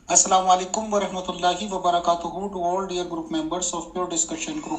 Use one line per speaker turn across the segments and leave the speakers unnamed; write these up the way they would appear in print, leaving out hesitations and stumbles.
Assalamu alaikum wa rahmatullahi wa barakatuhu to all dear group members of Pure Discussion Group.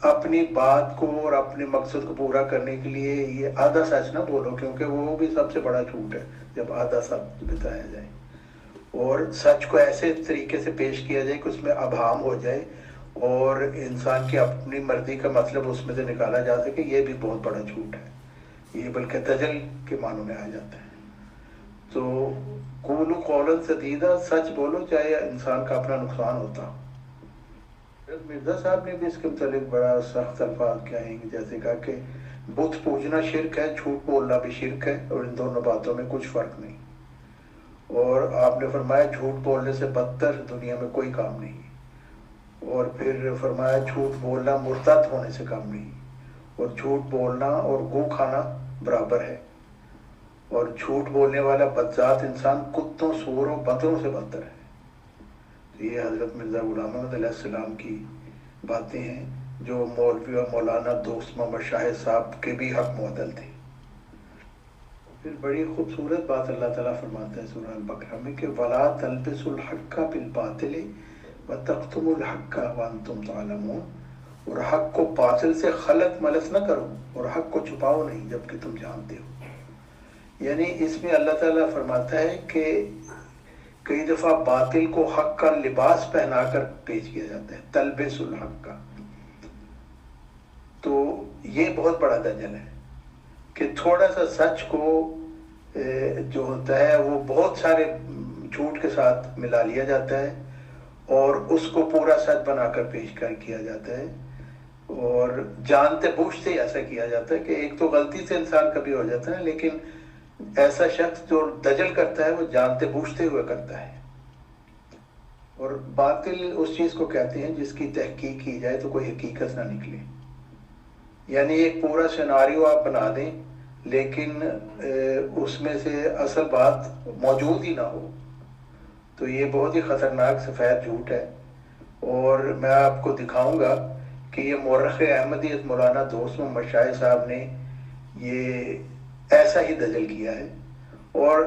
اپنی بات کو اور اپنے مقصد کو پورا کرنے کے لیے یہ آدھا سچ نہ بولو، کیونکہ وہ بھی سب سے بڑا جھوٹ ہے جب آدھا سچ بتایا جائے، اور سچ کو ایسے طریقے سے پیش کیا جائے کہ اس میں ابہام ہو جائے اور انسان کی اپنی مرضی کا مطلب اس میں سے نکالا جا سکے، یہ بھی بہت بڑا جھوٹ ہے، یہ بلکہ دجل کے معنوں میں آ جاتا ہے۔ تو قولوا قولا سدیدا، سچ بولو چاہے انسان کا اپنا نقصان ہوتا۔ مرزا صاحب نے بھی اس کے متعلق بڑا سخت الفاظ کیا ہیں، جیسے کہا کہ بت پوجنا شرک ہے، جھوٹ بولنا بھی شرک ہے، اور ان دونوں باتوں میں کچھ فرق نہیں۔ اور آپ نے فرمایا جھوٹ بولنے سے بدتر دنیا میں کوئی کام نہیں، اور پھر فرمایا جھوٹ بولنا مرتد ہونے سے کم نہیں، اور جھوٹ بولنا اور گو کھانا برابر ہے، اور جھوٹ بولنے والا بدذات انسان کتوں، سوروں، بندروں سے بدتر ہے۔ تو یہ حضرت مرزا غلام احمد علیہ السلام کی باتیں ہیں جو مولوی اور مولانا دوست محمد شاہد صاحب کے بھی حق معدل تھے۔ پھر بڑی خوبصورت بات اللہ تعالیٰ فرماتا ہے سورہ البقرہ میں کہ وَلَا تَلْبِسُوا الْحَقَّ بِالْبَاطِلِ وَتَكْتُمُوا الْحَقَّ وَأَنْتُمْ تَعْلَمُونَ، اور حق کو باطل سے خلط ملط نہ کرو اور حق کو چھپاؤ نہیں جبکہ تم جانتے ہو۔ یعنی اس میں اللہ تعالیٰ فرماتا ہے کہ کئی دفعہ باطل کو حق کا لباس پہنا کر پیش کیا جاتا ہے، تلبس الحق کا، تو یہ بہت بڑا دجل ہے کہ تھوڑا سا سچ کو جو ہوتا ہے وہ بہت سارے جھوٹ کے ساتھ ملا لیا جاتا ہے اور اس کو پورا سچ بنا کر پیش کیا جاتا ہے، اور جانتے بوجھتے ہی ایسا کیا جاتا ہے کہ ایک تو غلطی سے انسان کبھی ہو جاتا ہے، لیکن ایسا شخص جو دجل کرتا ہے وہ جانتے بوجھتے ہوئے کرتا ہے۔ اور باطل اس چیز کو کہتے ہیں جس کی تحقیق کی جائے تو کوئی حقیقت نہ نکلے، یعنی ایک پورا سیناریو آپ بنا دیں لیکن اس میں سے اصل بات موجود ہی نہ ہو، تو یہ بہت ہی خطرناک سفید جھوٹ ہے۔ اور میں آپ کو دکھاؤں گا کہ یہ مورخ احمدیت مولانا دوست محمد شاہد صاحب نے یہ ایسا ہی دجل کیا ہے، اور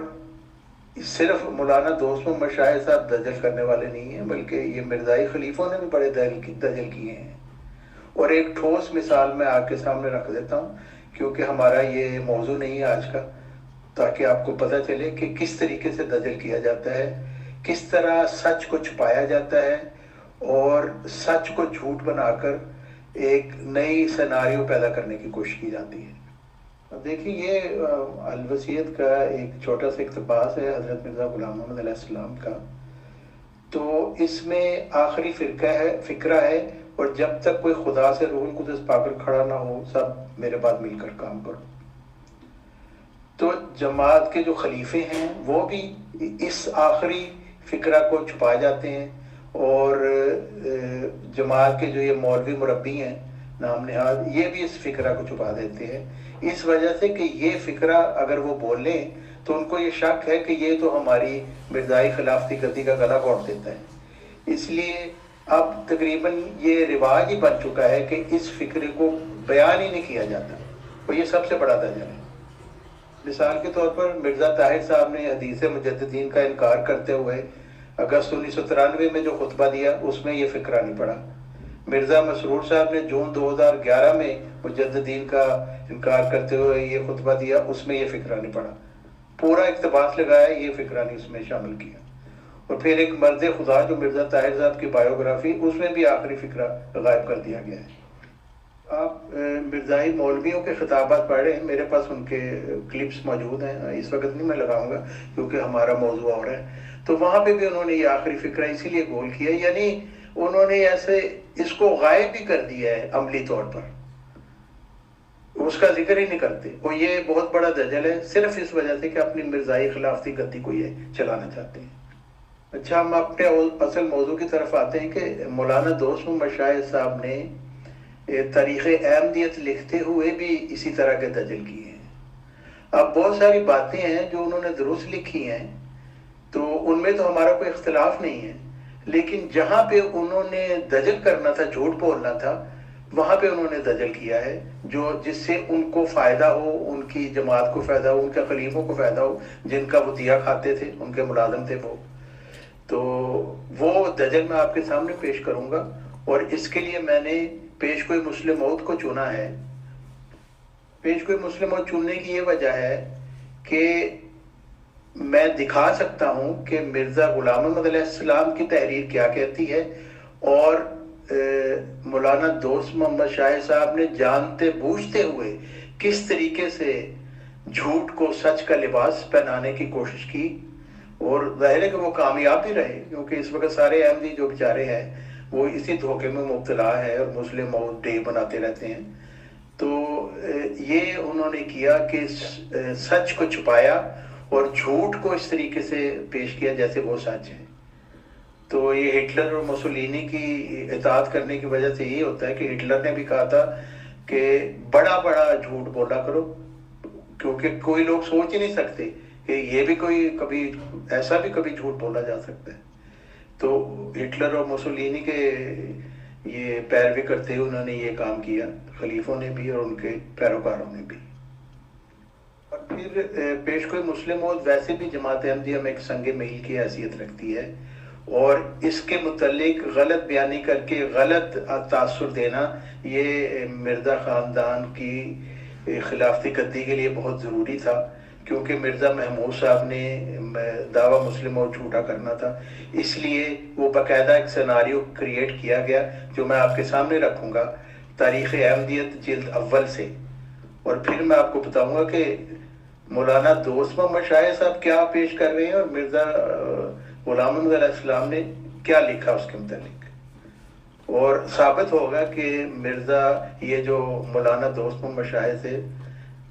صرف مولانا دوست محمد شاہد صاحب دجل کرنے والے نہیں ہیں بلکہ یہ مرزائی خلیفوں نے بھی بڑے دجل کیے ہیں۔ اور ایک ٹھوس مثال میں آپ کے سامنے رکھ دیتا ہوں کیونکہ ہمارا یہ موضوع نہیں ہے آج کا، تاکہ آپ کو پتہ چلے کہ کس طریقے سے دجل کیا جاتا ہے، کس طرح سچ کو چھپایا جاتا ہے اور سچ کو جھوٹ بنا کر ایک نئی سیناریو پیدا کرنے کی کوشش کی جاتی ہے۔ اب دیکھیں یہ الوصیت کا ایک چھوٹا سا اقتباس ہے حضرت مرزا غلام محمد علیہ السلام کا، تو اس میں آخری فقرہ ہے اور جب تک کوئی خدا سے روح القدس پا کر کھڑا نہ ہو سب میرے بعد مل کر کام کرو۔ تو جماعت کے جو خلیفے ہیں وہ بھی اس آخری فقرہ کو چھپا جاتے ہیں، اور جماعت کے جو یہ مولوی مربی ہیں نام نہاد یہ بھی اس فقرہ کو چھپا دیتے ہیں، اس وجہ سے کہ یہ فقرہ اگر وہ بولیں تو ان کو یہ شک ہے کہ یہ تو ہماری مرزائی خلافتی گدی کا گلا گھونٹ دیتا ہے۔ اس لیے اب تقریباً یہ رواج ہی بن چکا ہے کہ اس فکرے کو بیان ہی نہیں کیا جاتا، اور یہ سب سے بڑا دجل ہے۔ مثال کے طور پر مرزا طاہر صاحب نے حدیث مجددین کا انکار کرتے ہوئے اگست 1993 میں جو خطبہ دیا اس میں یہ فقرہ نہیں پڑا۔ مرزا مسرور صاحب نے جون 2011 میں مجددین کا انکار کرتے ہوئے یہ خطبہ دیا، اس میں یہ فقرہ نہیں پڑا۔ پورا اقتباس لگایا، یہ فقرہ نہیں اس میں شامل کیا۔ اور پھر ایک مرد خدا جو مرزا طاہر صاحب کی بایوگرافی، اس میں بھی آخری فقرہ غائب کر دیا گیا ہے۔ آپ مرزائی مولویوں کے خطابات پڑھیں، میرے پاس ان کے کلپس موجود ہیں، اس وقت نہیں میں لگاؤں گا کیونکہ ہمارا موضوع اور ہے، تو وہاں پہ بھی انہوں نے یہ آخری فقرہ اسی لیے گول کیا، یعنی انہوں نے ایسے اس کو غائب ہی کر دیا ہے عملی طور پر، اس کا ذکر ہی نہیں کرتے۔ اور یہ بہت بڑا دجل ہے صرف اس وجہ سے کہ اپنی مرزائی خلافتی گدی کو یہ چلانا چاہتے ہیں۔ اچھا، ہم اپنے اصل موضوع کی طرف آتے ہیں کہ مولانا دوست محمد شاہد صاحب نے تاریخ احمدیت لکھتے ہوئے بھی اسی طرح کے دجل کیے ہیں۔ اب بہت ساری باتیں ہیں جو انہوں نے درست لکھی ہیں، تو ان میں تو ہمارا کوئی اختلاف نہیں ہے، لیکن جہاں پہ انہوں نے دجل کرنا تھا، جھوٹ بولنا تھا، وہاں پہ انہوں نے دجل کیا ہے جس سے ان کو فائدہ ہو، ان کی جماعت کو فائدہ ہو، ان کے خلیفوں کو فائدہ ہو، جن کا وہ دیا کھاتے تھے، ان کے ملازم تھے وہ۔ تو وہ دجل میں آپ کے سامنے پیش کروں گا، اور اس کے لیے میں نے پیشگوئی مسلم موعود کو چنا ہے. پیشگوئی مسلم موعود چننے کی یہ وجہ ہے کہ میں دکھا سکتا ہوں کہ مرزا غلام محمد علیہ السلام کی تحریر کیا کہتی ہے اور مولانا دوست محمد شاہ صاحب نے جانتے بوجھتے ہوئے کس طریقے سے جھوٹ کو سچ کا لباس پہنانے کی کوشش کی. اور ظاہر ہے کہ وہ کامیاب بھی رہے، کیونکہ اس وقت سارے احمدی جو بیچارے ہیں وہ اسی دھوکے میں مبتلا ہے اور مسلم موعود ڈے بناتے رہتے ہیں. تو یہ انہوں نے کیا کہ سچ کو چھپایا اور جھوٹ کو اس طریقے سے پیش کیا جیسے وہ سچ ہے. تو یہ ہٹلر اور موسولینی کی اطاعت کرنے کی وجہ سے یہ ہوتا ہے کہ ہٹلر نے بھی کہا تھا کہ بڑا بڑا جھوٹ بولا کرو، کیونکہ کوئی لوگ سوچ ہی نہیں سکتے کہ یہ بھی کوئی کبھی ایسا بھی کبھی جھوٹ بولا جا سکتا ہے. تو ہٹلر اور موسولینی کے یہ پیروی کرتے ہوئے انہوں نے یہ کام کیا، خلیفوں نے بھی اور ان کے پیروکاروں نے بھی. اور پھر پیشگوئی مسلم موعود ویسے بھی جماعت احمدیہ میں ایک سنگ میل کی حیثیت رکھتی ہے، اور اس کے متعلق غلط بیانی کر کے غلط تاثر دینا یہ مرزا خاندان کی خلافتی قدی کے لیے بہت ضروری تھا، کیونکہ مرزا محمود صاحب نے دعویٰ مسلم اور جھوٹا کرنا تھا. اس لیے وہ باقاعدہ ایک سیناریو کریٹ کیا گیا جو میں آپ کے سامنے رکھوں گا، تاریخ احمدیت جلد اول سے. اور پھر میں آپ کو بتاؤں گا کہ مولانا دوست محمد شاہ صاحب کیا پیش کر رہے ہیں اور مرزا غلام محمد علیہ السلام نے کیا لکھا اس کے متعلق. اور ثابت ہوگا کہ مرزا یہ جو مولانا دوست محمد شاہ سے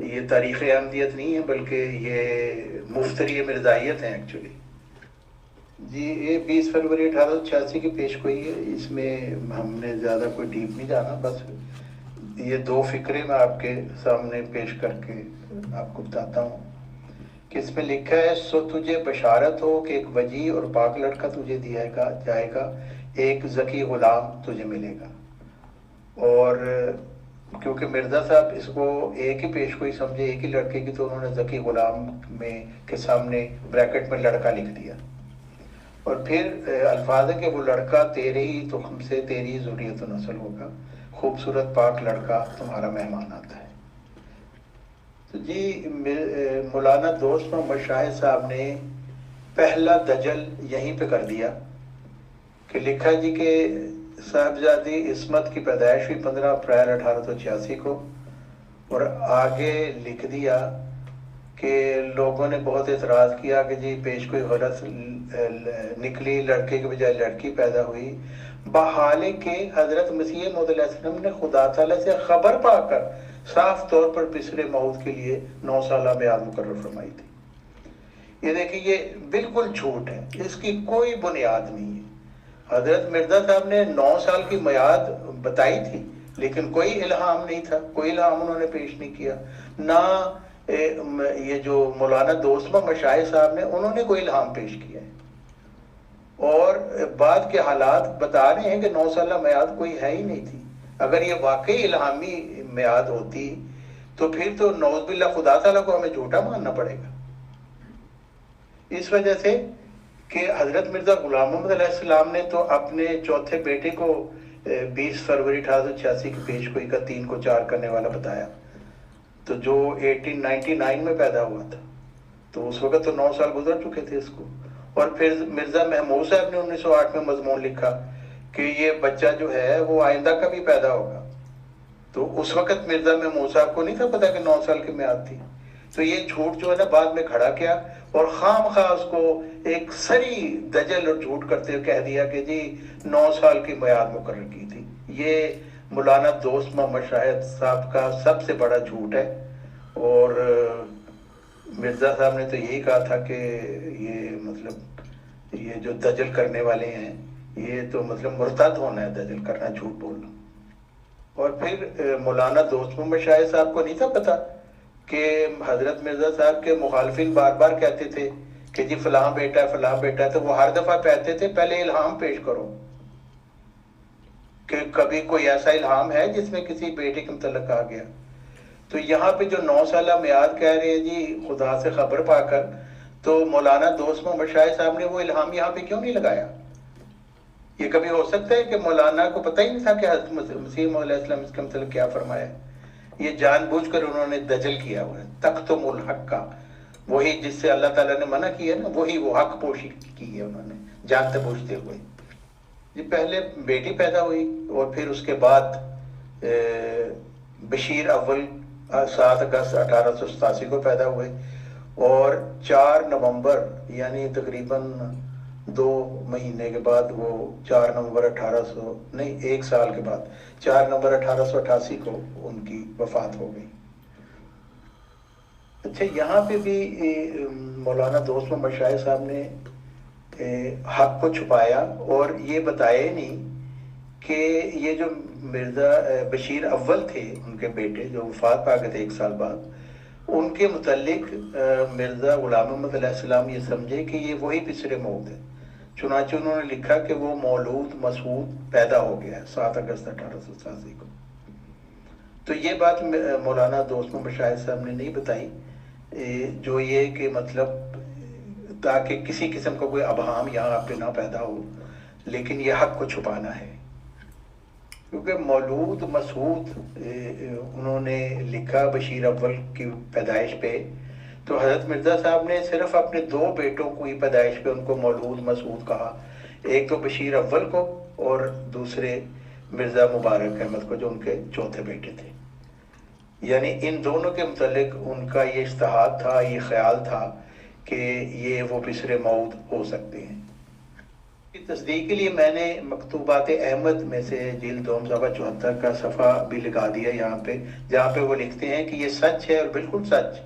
یہ تاریخ احمدیت نہیں ہے بلکہ یہ مفتری مرزائیت ہیں ایکچولی. جی یہ 20 فروری 1886 کی پیشگوئی ہے، اس میں ہم نے زیادہ کوئی ڈیپ نہیں جانا، بس یہ دو فکرے میں آپ کے سامنے پیش کر کے آپ کو بتاتا ہوں کہ اس میں لکھا ہے: سو تجھے بشارت ہو کہ ایک وجیح اور پاک لڑکا تجھے دیا جائے گا، ایک ذکی غلام تجھے ملے گا. اور کیونکہ مرزا صاحب اس کو ایک ہی پیشگوئی سمجھے، ایک ہی لڑکے کی، تو انہوں نے ذکی غلام میں کے سامنے بریکٹ میں لڑکا لکھ دیا. اور پھر الفاظ ہے کہ وہ لڑکا تیرے ہی تخم سے تیری ہی ذریت و نسل ہوگا، خوبصورت پاک لڑکا تمہارا مہمان آتا ہے. تو جی مولانا دوست محمد شاہ صاحب نے پہلا دجل یہیں پہ کر دیا کہ لکھا جی کہ صاحبزادی عصمت کی پیدائش ہوئی 15 اپریل 1886 کو، اور آگے لکھ دیا کہ لوگوں نے بہت اعتراض کیا کہ جی پیشگوئی غلط نکلی، لڑکے کے بجائے لڑکی پیدا ہوئی، بحالے کہ حضرت مسیح موعود علیہ السلام نے خدا تعالیٰ سے خبر پا کر صاف طور پر پسر موعود کے لیے 9 سالہ میعاد مقرر فرمائی تھی. یہ دیکھیں یہ بالکل جھوٹ ہے، اس کی کوئی بنیاد نہیں ہے. حضرت مرزا صاحب نے 9 سال کی میعاد بتائی تھی لیکن کوئی الہام نہیں تھا، کوئی الہام انہوں نے پیش نہیں کیا. نہ یہ جو مولانا دوست محمد شاہ صاحب نے انہوں نے کوئی الہام پیش کیا ہے. اور بعد کے حالات بتا رہے ہیں کہ 9 سالہ میعاد کوئی ہے ہی نہیں تھی. اگر یہ واقعی الہامی میعاد ہوتی تو پھر تو نعوذ باللہ خدا تعالیٰ کو ہمیں جھوٹا ماننا پڑے گا. اس وجہ سے کہ حضرت مرزا غلام محمد علیہ السلام نے تو اپنے چوتھے بیٹے کو 20 فروری 1886 کی پیشگوئی کا 3 کو 4 کرنے والا بتایا، تو جو 1899 میں پیدا ہوا تھا، تو اس وقت تو 9 سال گزر چکے تھے اس کو. اور پھر مرزا محمود صاحب نے 1908 میں مضمون لکھا کہ یہ بچہ جو ہے وہ آئندہ کا بھی پیدا ہوگا. تو اس وقت مرزا محمود صاحب کو نہیں تھا پتا کہ 9 سال کی میعاد تھی. تو یہ جھوٹ جو ہے نا بعد میں کھڑا کیا اور خام خواہ اس کو ایک سری دجل اور جھوٹ کرتے ہوئے کہہ دیا کہ جی 9 سال کی میعاد مقرر کی تھی. یہ مولانا دوست محمد شاہد صاحب کا سب سے بڑا جھوٹ ہے. اور مرزا صاحب نے تو یہی کہا تھا کہ یہ مطلب یہ جو دجل کرنے والے ہیں یہ تو مطلب مرتد ہونا ہے، دجل کرنا، جھوٹ بولنا. اور پھر مولانا دوست محمد شاہ صاحب کو نہیں تھا پتا کہ حضرت مرزا صاحب کے مخالفین بار بار کہتے تھے کہ جی فلاں بیٹا ہے فلاں بیٹا ہے، تو وہ ہر دفعہ کہتے تھے پہلے الہام پیش کرو کہ کبھی کوئی ایسا الہام ہے جس میں کسی بیٹے کے متعلق آ گیا. تو یہاں پہ جو 9 سالہ میعاد کہہ رہے ہیں جی خدا سے خبر پا کر، تو مولانا دوست محمد شاہ صاحب نے وہ الہام یہاں پہ کیوں نہیں لگایا؟ یہ کبھی ہو سکتا ہے کہ مولانا کو پتہ ہی نہیں تھا کہ حضرت مسیح موعود علیہ السلام اس کا مطلب کیا فرمایا ہے؟ یہ جان بوجھ کر انہوں نے دجل کیا ہوا ہے، تکتم الحق کا، وہی جس سے اللہ تعالیٰ نے منع کیا نا، وہی وہ حق پوشی کی ہے انہوں نے جانتے بوجھتے ہوئے۔ یہ پہلے بیٹی پیدا ہوئی اور پھر اس کے بعد بشیر اول 7 اگست 1887 کو پیدا ہوئے، اور 4 نومبر یعنی تقریباً 2 مہینے کے بعد، وہ 4 نومبر 1800 نہیں 1 سال کے بعد 4 نومبر 1888 کو ان کی وفات ہو گئی۔ اچھا، یہاں پہ بھی مولانا دوست محمد شاہد صاحب نے حق کو چھپایا اور یہ بتایا ہی نہیں کہ یہ جو مرزا بشیر اول تھے ان کے بیٹے جو وفات پا گئے تھے 1 سال بعد، ان کے متعلق مرزا غلام محمد علیہ السلام یہ سمجھے کہ یہ وہی بشر موعود ہے، چنانچہ انہوں نے لکھا کہ وہ مولود مسعود پیدا ہو گیا ہے 7 اگست 1887 کو۔ تو یہ بات مولانا دوست محمد شاہد صاحب نے نہیں بتائی، جو یہ کہ مطلب تاکہ کسی قسم کا کوئی ابہام یہاں پہ نہ پیدا ہو، لیکن یہ حق کو چھپانا ہے، کیونکہ مولود مسعود انہوں نے لکھا بشیر اول کی پیدائش پہ، تو حضرت مرزا صاحب نے صرف اپنے 2 بیٹوں کو ہی پیدائش پہ ان کو مولود مسعود کہا، ایک تو بشیر اول کو اور دوسرے مرزا مبارک احمد کو جو ان کے چوتھے بیٹے تھے۔ یعنی ان دونوں کے متعلق ان کا یہ اجتہاد تھا، یہ خیال تھا کہ یہ وہ بشر موعود ہو سکتے ہیں۔ کی تصدیق کے لیے میں نے مکتوبات احمد میں سے جلد 2 صفحہ 74 کا صفحہ بھی لگا دیا یہاں پہ، جہاں پہ وہ لکھتے ہیں کہ یہ سچ ہے اور بالکل سچ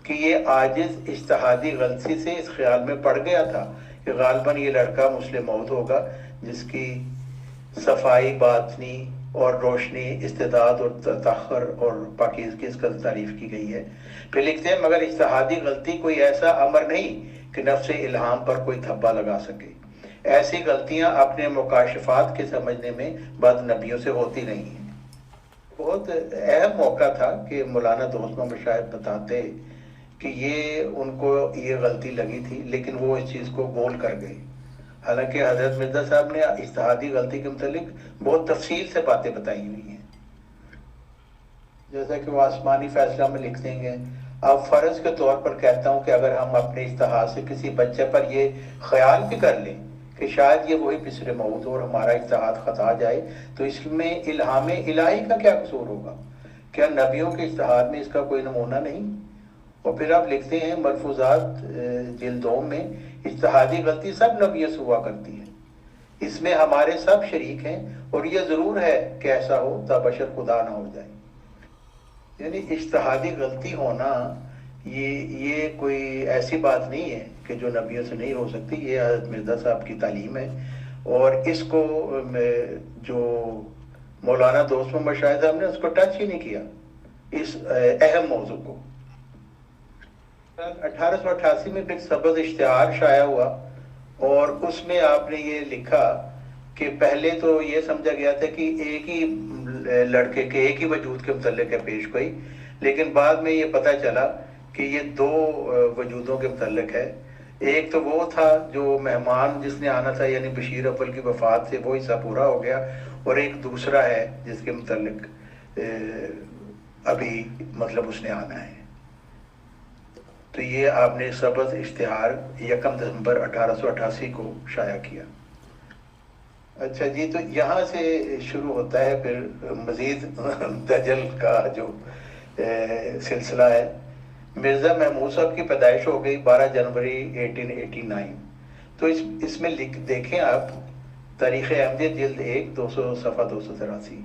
کہ یہ عاجز اجتہادی غلطی سے اس خیال میں پڑ گیا تھا کہ غالباً یہ لڑکا مسلم موعود ہوگا جس کی صفائی باطنی اور روشنی، استعداد اور تطہر اور پاکیزگی اس کا تعریف کی گئی ہے۔ پھر لکھتے ہیں مگر اجتہادی غلطی کوئی ایسا امر نہیں کہ نفس الہام پر کوئی تھپا لگا سکے، ایسی غلطیاں اپنے مکاشفات کے سمجھنے میں بد نبیوں سے ہوتی نہیں ہیں۔ بہت اہم موقع تھا کہ مولانا دوست محمد شاہد بتاتے کہ یہ ان کو یہ غلطی لگی تھی، لیکن وہ اس چیز کو گول کر گئے، حالانکہ حضرت مرزا صاحب نے اجتہادی غلطی کے متعلق بہت تفصیل سے باتیں بتائی ہوئی ہیں، جیسا کہ وہ آسمانی فیصلہ میں لکھ دیں گے۔ اب فرض کے طور پر کہتا ہوں کہ اگر ہم اپنے اجتہاد سے کسی بچے پر یہ خیال بھی کر لیں کہ شاید یہ وہی بشر موعود ہو اور ہمارا اجتہاد خطا جائے، تو اس میں الہام الہی کا کیا قصور ہوگا؟ کیا نبیوں کے اجتہاد میں اس کا کوئی نمونہ نہیں؟ اور پھر آپ لکھتے ہیں ملفوظات جلد 2 میں اجتہادی غلطی سب نبیوں سے ہوا کرتی ہے، اس میں ہمارے سب شریک ہیں، اور یہ ضرور ہے کہ ایسا ہو تا بشر خدا نہ ہو جائے۔ یعنی اجتہادی غلطی ہونا یہ کوئی ایسی بات نہیں ہے کہ جو نبیوں سے نہیں ہو سکتی، یہ حضرت مرزا صاحب کی تعلیم ہے، اور اس کو جو مولانا دوست محمد شاہد صاحب نے اس کو ٹچ ہی نہیں کیا، اس اہم موضوع کو۔ 1888 میں پھر سبز اشتہار شائع ہوا، اور اس میں آپ نے یہ لکھا کہ پہلے تو یہ سمجھا گیا تھا کہ ایک ہی لڑکے کے ایک ہی وجود کے متعلق ہے پیش گوئی، لیکن بعد میں یہ پتہ چلا کہ یہ 2 وجودوں کے متعلق ہے۔ ایک تو وہ تھا جو مہمان جس نے آنا تھا، یعنی بشیر اول کی وفات سے وہ حصہ پورا ہو گیا، اور ایک دوسرا ہے جس کے متعلق ابھی مطلب اس نے آنا ہے۔ تو یہ آپ نے سبز اشتہار 1 دسمبر 1888 کو شائع کیا۔ اچھا جی، تو یہاں سے شروع ہوتا ہے پھر مزید دجل کا جو سلسلہ ہے۔ مرزا محمود صاحب کی پیدائش ہو گئی 12 جنوری 1889۔ تو اس میں دیکھیں آپ تاریخ احمدیت جلد 1 200 صفحہ 283۔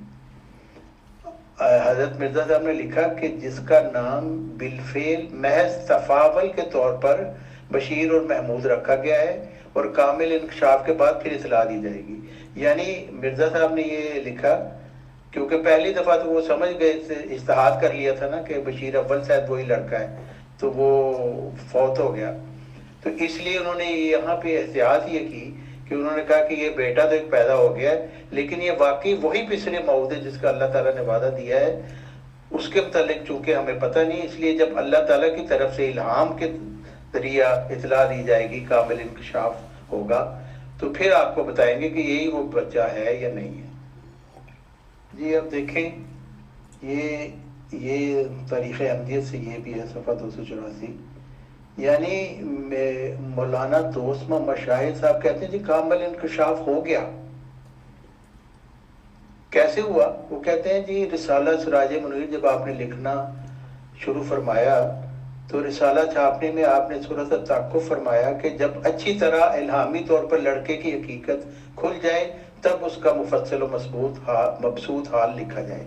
حضرت مرزا صاحب نے لکھا کہ جس کا نام بالفعل محض تفاول کے طور پر بشیر اور محمود رکھا گیا ہے، اور کامل انکشاف کے بعد پھر اطلاع دی جائے گی۔ یعنی مرزا صاحب نے یہ لکھا کیونکہ پہلی دفعہ تو وہ سمجھ گئے، اجتہاد کر لیا تھا نا کہ بشیر اول شاید وہی لڑکا ہے، تو وہ فوت ہو گیا، تو اس لیے انہوں نے یہاں پہ احتیاط یہ کی کہ انہوں نے کہا کہ یہ بیٹا تو ایک پیدا ہو گیا ہے، لیکن یہ واقعی وہی بشر موعود ہے جس کا اللہ تعالیٰ نے وعدہ دیا ہے۔ اس کے متعلق چونکہ ہمیں پتہ نہیں، اس لیے جب اللہ تعالیٰ کی طرف سے الہام کے ذریعہ اطلاع دی جائے گی، کامل انکشاف ہوگا، تو پھر آپ کو بتائیں گے کہ یہی وہ بچہ ہے یا نہیں ہے۔ جی اب دیکھیں، یہ تاریخ احمدیت سے یہ بھی ہے، صفحہ 284، یعنی مولانا دوست محمد شاہد صاحب کہتے ہیں جی کامل انکشاف ہو گیا۔ کیسے ہوا؟ وہ کہتے ہیں جی رسالہ سراج منیر جب آپ نے لکھنا شروع فرمایا تو رسالہ چھاپنے میں آپ نے تھوڑا سا تعقب فرمایا کہ جب اچھی طرح الہامی طور پر لڑکے کی حقیقت کھل جائے تب اس کا مفصل و مبسوط حال لکھا جائے۔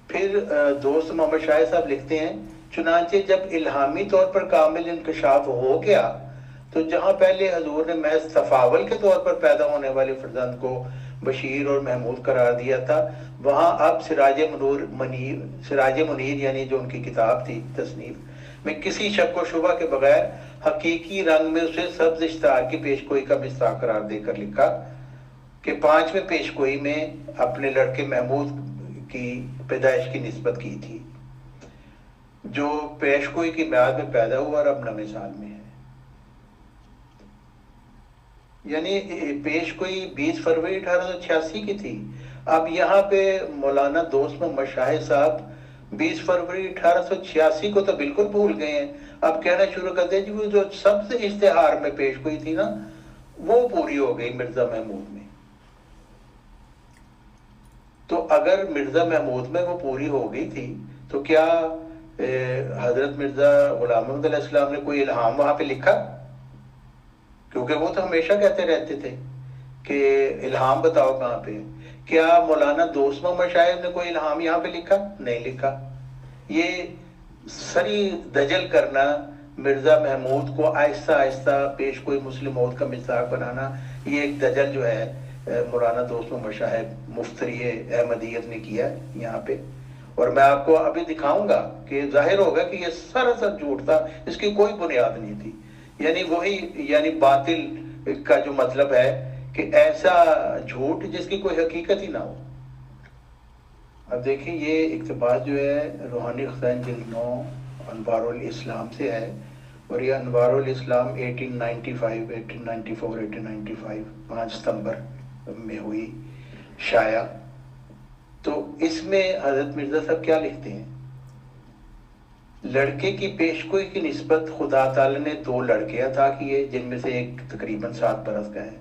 پھر دوست محمد شاہد صاحب لکھتے ہیں چنانچہ جب الہامی طور پر کامل انکشاف ہو گیا تو جہاں پہلے حضور نے محض تفاول کے طور پر پیدا ہونے والے فرزند کو بشیر اور محمود قرار دیا تھا، وہاں اب سراج منیر یعنی جو ان کی کتاب تھی تصنیف میں کسی شک و شبہ کے بغیر حقیقی رنگ میں اسے سبز اشتہار کی پیشگوئی کا مصداق قرار دے کر لکھا کہ 5ویں پیشگوئی میں اپنے لڑکے محمود کی پیدائش کی نسبت کی تھی، جو پیشگوئی کی میعاد میں پیدا ہوا اور اب 9 سال میں ہے۔ یعنی پیشگوئی 20 فروری 1886 کی تھی، اب یہاں پہ مولانا دوست محمد شاہد صاحب 20 فروری 1886 کو تو بالکل بھول گئے ہیں، اب کہنا شروع کر دیں جی وہ جو سب سے اشتہار میں پیشگوئی تھی نا وہ پوری ہو گئی مرزا محمود میں۔ تو اگر مرزا محمود میں وہ پوری ہو گئی تھی تو کیا حضرت مرزا غلام محمد علیہ السلام نے کوئی الہام وہاں پہ لکھا؟ کیونکہ وہ تو ہمیشہ کہتے رہتے تھے کہ الہام بتاؤ کہاں پہ۔ کیا مولانا دوست محمد شاہد نے کوئی الہام یہاں پہ لکھا؟ نہیں لکھا۔ یہ سری دجل کرنا، مرزا محمود کو آہستہ آہستہ پیشگوئی مسلم موت کا مصداق بنانا، یہ ایک دجل جو ہے مولانا دوست محمد شاہد مفتری احمدیت نے کیا یہاں پہ، اور میں آپ کو ابھی دکھاؤں گا کہ ظاہر ہوگا کہ یہ سراسر جھوٹ تھا، اس کی کوئی بنیاد نہیں تھی۔ یعنی وہی یعنی باطل کا جو مطلب ہے کہ ایسا جھوٹ جس کی کوئی حقیقت ہی نہ ہو۔ اب دیکھیں یہ اقتباس جو ہے روحانی خزائن جلد 9 انوار الاسلام سے ہے، اور یہ انوار الاسلام 1895 5 ستمبر میں ہوئی شائع۔ تو اس میں حضرت مرزا صاحب کیا لکھتے ہیں؟ لڑکے کی پیشگوئی کی نسبت خدا تعالی نے 2 لڑکے عطا کیے، جن میں سے ایک تقریباً 7 برس کا ہے،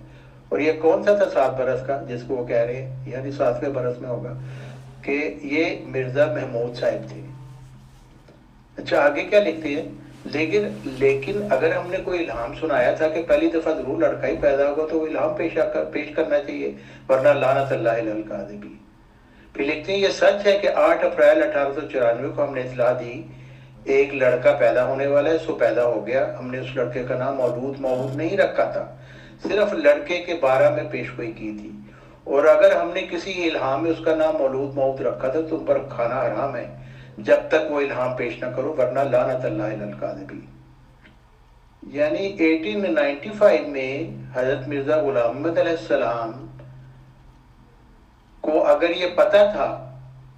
اور یہ کون سا تھا 7 برس کا جس کو وہ کہہ رہے ہیں؟ یعنی 7ویں برس میں ہوگا کہ یہ مرزا محمود صاحب تھے۔ اچھا آگے کیا لکھتے ہیں؟ لیکن اگر ہم نے کوئی الہام سنایا تھا کہ پہلی دفعہ ضرور لڑکا ہی پیدا ہوگا تو وہ الہام پیش کرنا چاہیے، ورنہ لعنت اللہ علی الکاذبین۔ پھر لکھتے ہیں یہ سچ ہے کہ 8 اپریل 1894 کو ہم نے اطلاع دی ایک لڑکا پیدا ہونے والا ہے، سو پیدا ہو گیا۔ ہم نے اس لڑکے کا نام مولود نہیں رکھا تھا، صرف لڑکے کے بارے میں پیشگوئی کی تھی، اور اگر ہم نے کسی الہام میں اس کا نام مولود رکھا تھا تو تم پر کھانا حرام ہے جب تک وہ الہام پیش نہ کرو، ورنہ لعنت اللہ علی الکاذبین۔ یعنی 1895 میں حضرت مرزا غلام محمد علیہ السلام کو اگر یہ پتا تھا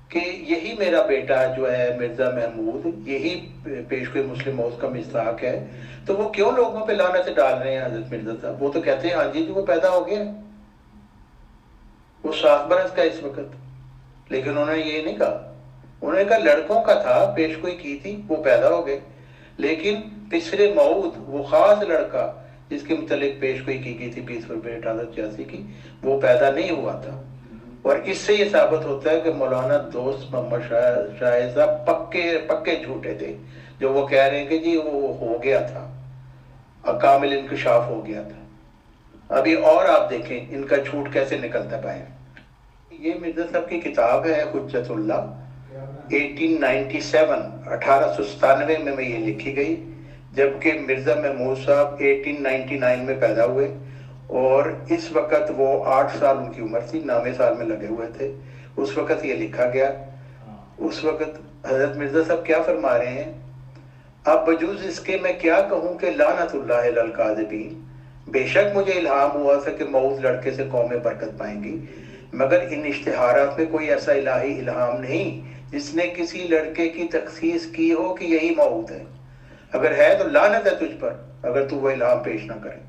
کہ یہی میرا بیٹا جو ہے مرزا محمود، یہی پیشگوئی مسلم موت کا مصداق ہے، تو وہ کیوں لوگوں پہ لعنت ڈال رہے ہیں حضرت مرزا صاحب؟ وہ تو کہتے ہیں ہاں جی وہ پیدا ہو گیا، وہ 7 برس کا اس وقت، لیکن انہوں نے یہ نہیں کہا۔ انہوں نے کہا لڑکوں کا تھا، پیشگوئی کی تھی، وہ پیدا ہو گئے، لیکن پسر موعود وہ خاص لڑکا جس کے متعلق پیشگوئی کی گئی تھی 20 فروری 1886 کی، وہ پیدا نہیں ہوا تھا۔ اور اس سے یہ ثابت ہوتا ہے کہ مولانا دوست محمد شاہد صاحب پکے جھوٹے تھے، جو وہ کہہ رہے ہیں کہ جی وہ ہو گیا تھا، کامل انکشاف ہو گیا تھا۔ ابھی اور آپ دیکھیں ان کا جھوٹ کیسے نکلتا باہر۔ یہ مرزا صاحب کی کتاب ہے حجت اللہ، 1897 میں یہ لکھی گئی، جبکہ مرزا محمود صاحب 1899 میں پیدا ہوئے، اور اس وقت وہ 8 سال ان کی عمر تھی، 9ویں سال میں لگے ہوئے تھے، اس وقت یہ لکھا گیا۔ اس وقت حضرت مرزا صاحب کیا فرما رہے ہیں؟ اب بجوز اس کے میں کیا کہوں کہ لعنت اللہ علی الکاذبین، بے شک مجھے الہام ہوا تھا کہ موعود لڑکے سے قومیں برکت پائیں گی، مگر ان اشتہارات میں کوئی ایسا الہی الہام نہیں جس نے کسی لڑکے کی تخصیص کی ہو کہ یہی موعود ہے، اگر ہے تو لعنت ہے تجھ پر اگر تو وہ الہام پیش نہ کرے۔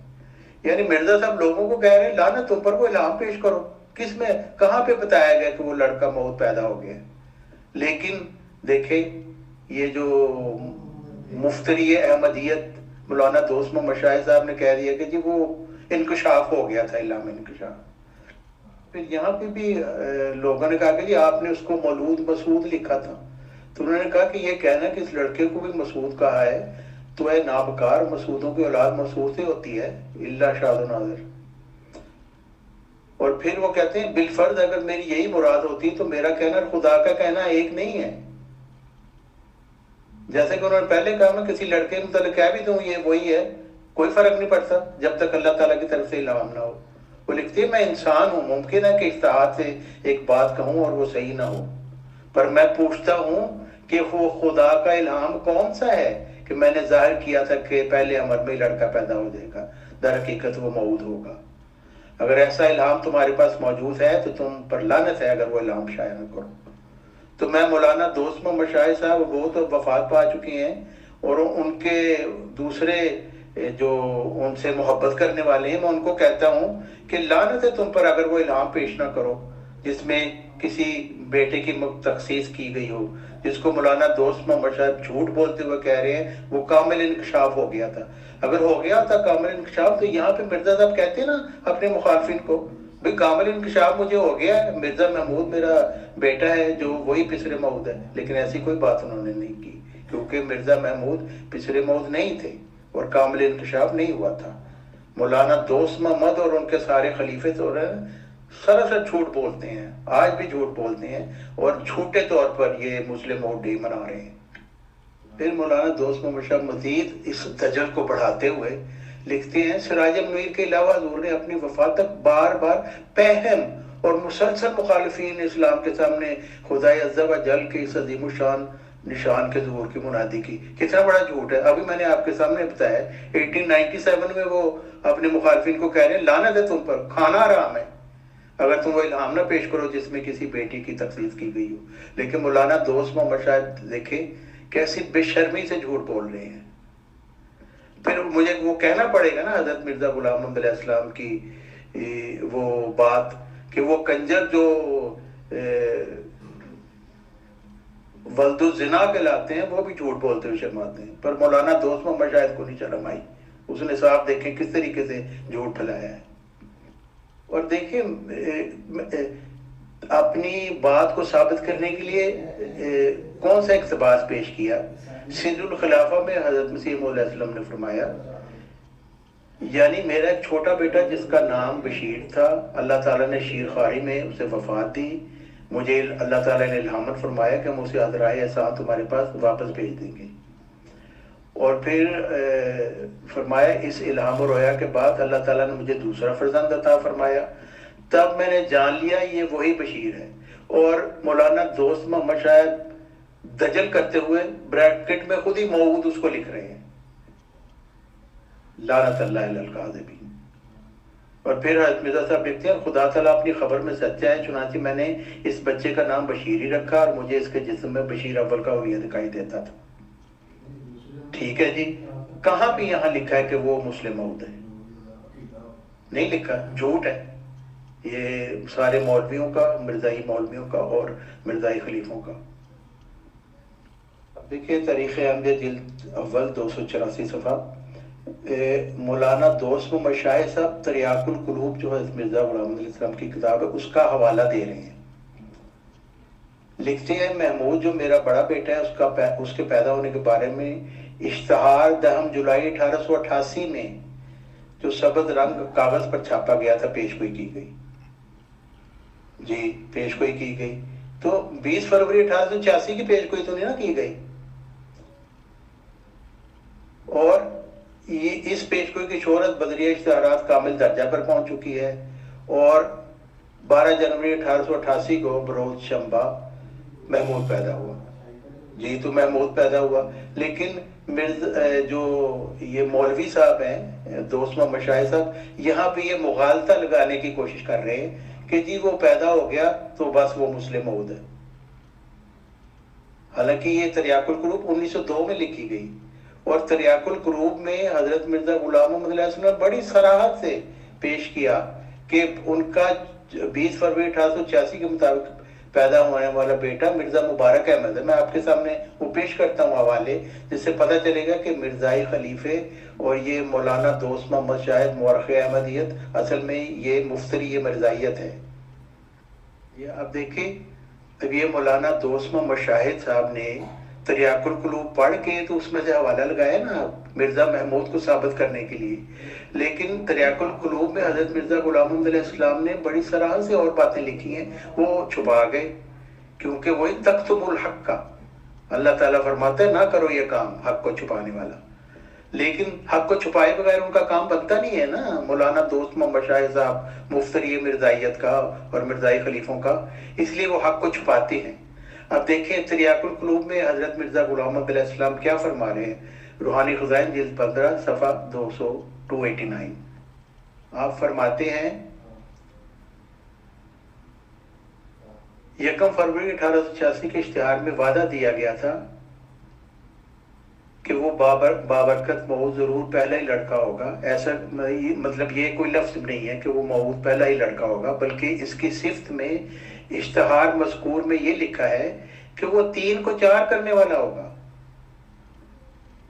یعنی مرزا صاحب لوگوں کو کہہ رہے ہیں لعنت تم پر، وہ الہام پیش کرو، کس میں کہاں پہ بتایا گیا کہ وہ لڑکا موعود پیدا ہو گیا؟ لیکن دیکھیں یہ جو مفتری احمدیت مولانا دوست محمد شاہ صاحب نے کہہ دیا کہ جی وہ انکشاف ہو گیا تھا، الہام انکشاف۔ پھر یہاں پہ بھی لوگوں نے کہا کہ جی آپ نے اس کو مولود مسعود لکھا تھا، تو انہوں نے کہا کہ یہ کہنا کہ اس لڑکے کو بھی مسعود کہا ہے تو اے نابکار، مسعودوں کی اولاد مسعود سے ہوتی ہے الا شاذ و نادر۔ اور پھر وہ کہتے ہیں بالفرض اگر میری یہی مراد ہوتی تو میرا کہنا اور خدا کا کہنا ایک نہیں ہے۔ جیسے کہ انہوں نے پہلے کہا میں کسی لڑکے متعلق کہہ بھی دوں یہ وہی ہے، کوئی فرق نہیں پڑتا جب تک اللہ تعالیٰ کی طرف سے الہام نہ ہو۔ وہ لکھتے ہیں میں انسان ہوں، ممکن ہے کہ اجتہاد سے ایک بات کہوں اور وہ صحیح نہ ہو، پر میں پوچھتا ہوں کہ وہ خدا کا الہام کون سا ہے کہ میں نے ظاہر کیا تھا کہ پہلے عمر میں لڑکا پیدا ہو جائے گا، در حقیقت وہ موعود ہوگا۔ اگر ایسا الہام تمہارے پاس موجود ہے تو تم پر لعنت ہے اگر وہ الہام شائع نہ کرو۔ تو میں مولانا دوست محمد شاہ صاحب وہ تو وفات پا چکے ہیں، اور ان کے دوسرے جو ان سے محبت کرنے والے ہیں، میں ان کو کہتا ہوں کہ لعنت ہے تم پر اگر وہ الہام پیش نہ کرو جس میں کسی بیٹے کی تخصیص کی گئی ہو، جس کو مولانا دوست محمد صاحب جھوٹ بولتے ہوئے کہہ رہے ہیں وہ کامل انکشاف ہو گیا تھا۔ اگر ہو گیا تھا کامل انکشاف تو یہاں پہ مرزا صاحب کہتے ہیں نا اپنے مخالفین کو بھئی کامل انکشاف مجھے ہو گیا ہے، مرزا محمود میرا بیٹا ہے جو وہی پسر موعود ہے، لیکن ایسی کوئی بات انہوں نے نہیں کی کیونکہ مرزا محمود پسر موعود نہیں تھے اور کامل انکشاف نہیں ہوا تھا۔ مولانا دوست محمد اور ان کے سارے خلیفے تو سراسر جھوٹ بولتے ہیں، آج بھی جھوٹ بولتے ہیں اور جھوٹے طور پر یہ مسلم موعود ڈے منا رہے ہیں۔ پھر مولانا دوست محمد شاہ مزید اس دجل کو بڑھاتے ہوئے لکھتے ہیں سراج منیر کے علاوہ حضور نے اپنی وفات تک بار بار پہم اور مسلسل مخالفین اسلام کے سامنے خدائے عز و جل کے اس عظیم الشان نشان کے ظہور کی منادی کی۔ کتنا بڑا جھوٹ ہے، ابھی میں نے آپ کے سامنے بتایا 1897 میں وہ اپنے مخالفین کو کہہ رہے ہیں لعنت ہے تم پر، کھانا حرام ہے اگر تم وہ الہام نہ پیش کرو جس میں کسی بیٹی کی تخصیص کی گئی ہو۔ لیکن مولانا دوست محمد شاہ دیکھیں کیسی بے شرمی سے جھوٹ بول رہے ہیں۔ پھر مجھے وہ کہنا پڑے گا نا حضرت مرزا غلام محمد علیہ السلام کی وہ بات کہ وہ کنجر جو ولد الزنا کہلاتے ہیں وہ بھی جھوٹ بولتے ہوئے شرماتے ہیں، پر مولانا دوست محمد شاہد کو نہیں شرم آئی، اس نے صاحب دیکھیں کس طریقے سے جھوٹ پھیلایا ہے۔ اور دیکھیں اپنی بات کو ثابت کرنے کے لیے کون سا اقتباس پیش کیا؟ سر الخلافہ میں حضرت مسیح موعود علیہ السلام نے فرمایا یعنی میرا ایک چھوٹا بیٹا جس کا نام بشیر تھا، اللہ تعالیٰ نے شیر خواہی میں اسے وفات دی، مجھے اللہ تعالیٰ نے الہامت فرمایا کہ ہم اسے عذرائے احسان تمہارے پاس واپس بھیج دیں گے۔ اور پھر فرمایا اس الہام و رویا کے بعد اللہ تعالیٰ نے مجھے دوسرا فرزند عطا فرمایا، تب میں نے جان لیا یہ وہی بشیر ہے۔ اور مولانا دوست محمد شاہد دجل کرتے ہوئے بریکٹ میں خود ہی موعود اس کو لکھ رہے ہیں، لعنت اللہ علی الکاذبین۔ اور پھر حضرت مرزا صاحب لکھتے ہیں خدا تعالیٰ اپنی خبر میں سچا ہے، چنانچہ میں نے اس بچے کا نام بشیر ہی رکھا اور مجھے اس کے جسم میں بشیر اول کا ہویہ دکھائی دیتا تھا۔ ٹھیک ہے جی، کہاں بھی یہاں لکھا ہے کہ وہ مسلم موعود ہے؟ نہیں لکھا، جھوٹ ہے یہ سارے مولویوں کا، مرزائی مولویوں کا اور مرزائی خلیفوں کا۔ دیکھیے تاریخ احمدیہ جلد اول 284 صفحہ، مولانا دوست محمد شاہ صاحب تریاق القلوب جو حضرت مرزا غلام علیہ السلام کی کتاب ہے اس کا حوالہ دے رہے ہیں۔ لکھتے ہیں محمود جو میرا بڑا بیٹا ہے اس کے پیدا ہونے کے بارے میں اشتہار 10 جولائی 1888 میں جو سبز رنگ کاغذ پر چھاپا گیا تھا پیش گوئی کی گئی، جی پیش گوئی کی گئی، تو 20 فروری 1886 کی پیش گوئی تو نہیں نا کی گئی۔ اور یہ اس پیش گوئی کی شہرت بدریہ اشتہارات کامل درجہ پر پہنچ چکی ہے، اور 12 جنوری 1888 کو بروز شنبہ محمود پیدا ہوا۔ جی تو محمود پیدا ہوا، لیکن جو یہ مولوی صاحب ہیں دوست محمد شاہ صاحب یہاں پہ یہ مغالطہ لگانے کی کوشش کر رہے ہیں کہ جی وہ پیدا ہو گیا تو بس وہ مسلم موعود ہے، حالانکہ یہ تریاق القلوب 1902 میں لکھی گئی، اور تریاق القلوب میں حضرت مرزا غلام محمد علیہ السلام نے بڑی صراحت سے پیش کیا کہ ان کا 20 فروری 1886 کے مطابق پیدا ہونے والا بیٹا مرزا مبارک احمد ہے. میں آپ کے سامنے وہ پیش کرتا ہوں حوالے، جس سے پتہ چلے گا کہ مرزائی خلیفے اور یہ مولانا دوست محمد شاہد مورخ احمدیت اصل میں یہ مفتری مرزائیت ہے. یہ آپ دیکھیں، اب یہ مولانا دوست محمد شاہد صاحب نے تریاق القلوب پڑھ کے تو اس میں سے حوالہ لگایا نا مرزا محمود کو ثابت کرنے کے لیے، لیکن تریاق القلوب میں حضرت مرزا غلام محمد علیہ السلام نے بڑی صراحت سے اور باتیں لکھی ہیں، وہ چھپا گئے کیونکہ وہی تکتم الحق کا اللہ تعالیٰ فرماتا ہے نہ کرو یہ کام حق کو چھپانے والا، لیکن حق کو چھپائے بغیر ان کا کام بنتا نہیں ہے نا. مولانا دوست محمد شاہد صاحب مفتری مرزائیت کا اور مرزائی خلیفوں کا، اس لیے وہ حق کو چھپاتے ہیں. اب دیکھیں تریاق القلوب میں حضرت مرزا غلام محمد علیہ السلام کیا فرما رہے ہیں. روحانی خزائن جلد 15 صفحہ 289 آپ فرماتے ہیں 1 فروری 1886 کے اشتہار میں وعدہ دیا گیا تھا کہ وہ بابرکت موعود ضرور پہلا ہی لڑکا ہوگا. ایسا مطلب یہ کوئی لفظ نہیں ہے کہ وہ موعود پہلا ہی لڑکا ہوگا، بلکہ اس کی صفت میں اشتہار مذکور میں یہ لکھا ہے کہ وہ 3 کو 4 کرنے والا ہوگا.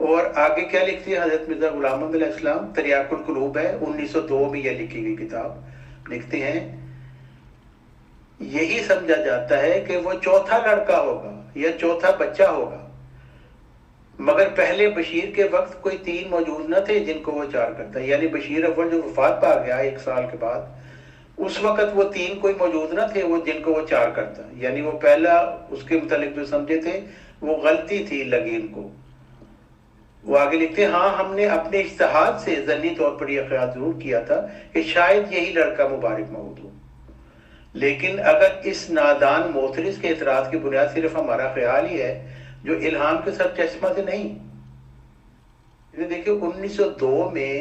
اور آگے کیا لکھتی ہے حضرت مرزا غلام محمد علیہ السلام؟ تریاق القلوب ہے 1902 میں یہ لکھی گئی کتاب. لکھتے ہیں یہی سمجھا جاتا ہے کہ وہ چوتھا لڑکا ہوگا یا چوتھا بچہ ہوگا، مگر پہلے بشیر کے وقت کوئی 3 موجود نہ تھے جن کو وہ 4 کرتا. یعنی بشیر اول جو وفات پا گیا 1 سال کے بعد، اس وقت وہ 3 کوئی موجود نہ تھے وہ جن کو وہ 4 کرتا. یعنی وہ پہلا اس کے متعلق جو سمجھے تھے وہ غلطی تھی لگی ان کو. وہ آگے لکھتے ہیں ہاں ہم نے اپنے اجتہاد سے ذنی طور پر یہ خیال ضرور کیا تھا کہ شاید یہی لڑکا مبارک موعود ہو، لیکن اگر اس نادان موترس کے اعتراض کی بنیاد صرف ہمارا خیال ہی ہے جو الہام کے ساتھ چشمہ سے نہیں. دیکھیں 1902 میں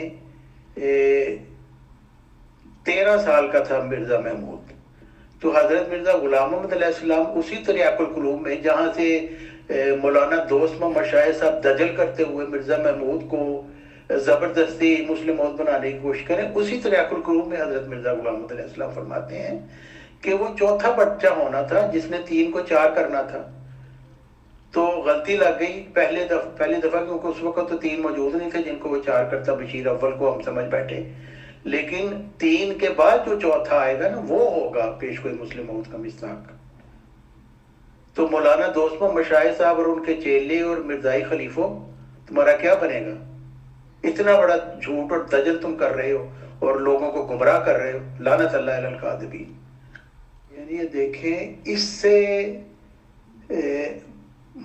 13 سال کا تھا مرزا محمود، تو حضرت مرزا غلام محمد علیہ السلام اسی تریاق القلوب میں جہاں سے مولانا دوست محمد شاہد صاحب دجل کرتے ہوئے مرزا محمود کو زبردستی مسلم موت بنانے کی کوشش کریں، اسی تریاق القلوب میں حضرت مرزا غلام محمد علیہ السلام فرماتے ہیں کہ وہ چوتھا بچہ ہونا تھا جس نے 3 کو 4 کرنا تھا. تو غلطی لگ گئی پہلی دفعہ کیونکہ اس وقت تو 3 موجود نہیں تھے جن کو وہ 4 کرتا. بشیر اول کو ہم سمجھ بیٹھے، لیکن 3 کے بعد جو چوتھا آئے گا نا وہ ہوگا پیش کوئی مسلم موت کا مستحق. تو مولانا دوست محمد شاہد صاحب اور ان کے چیلے اور مرزائی خلیفوں تمہارا کیا بنے گا؟ اتنا بڑا جھوٹ اور دجل تم کر رہے ہو اور لوگوں کو گمراہ کر رہے ہو. لعنت اللہ علی الکاذبین. یعنی یہ دیکھیں اس سے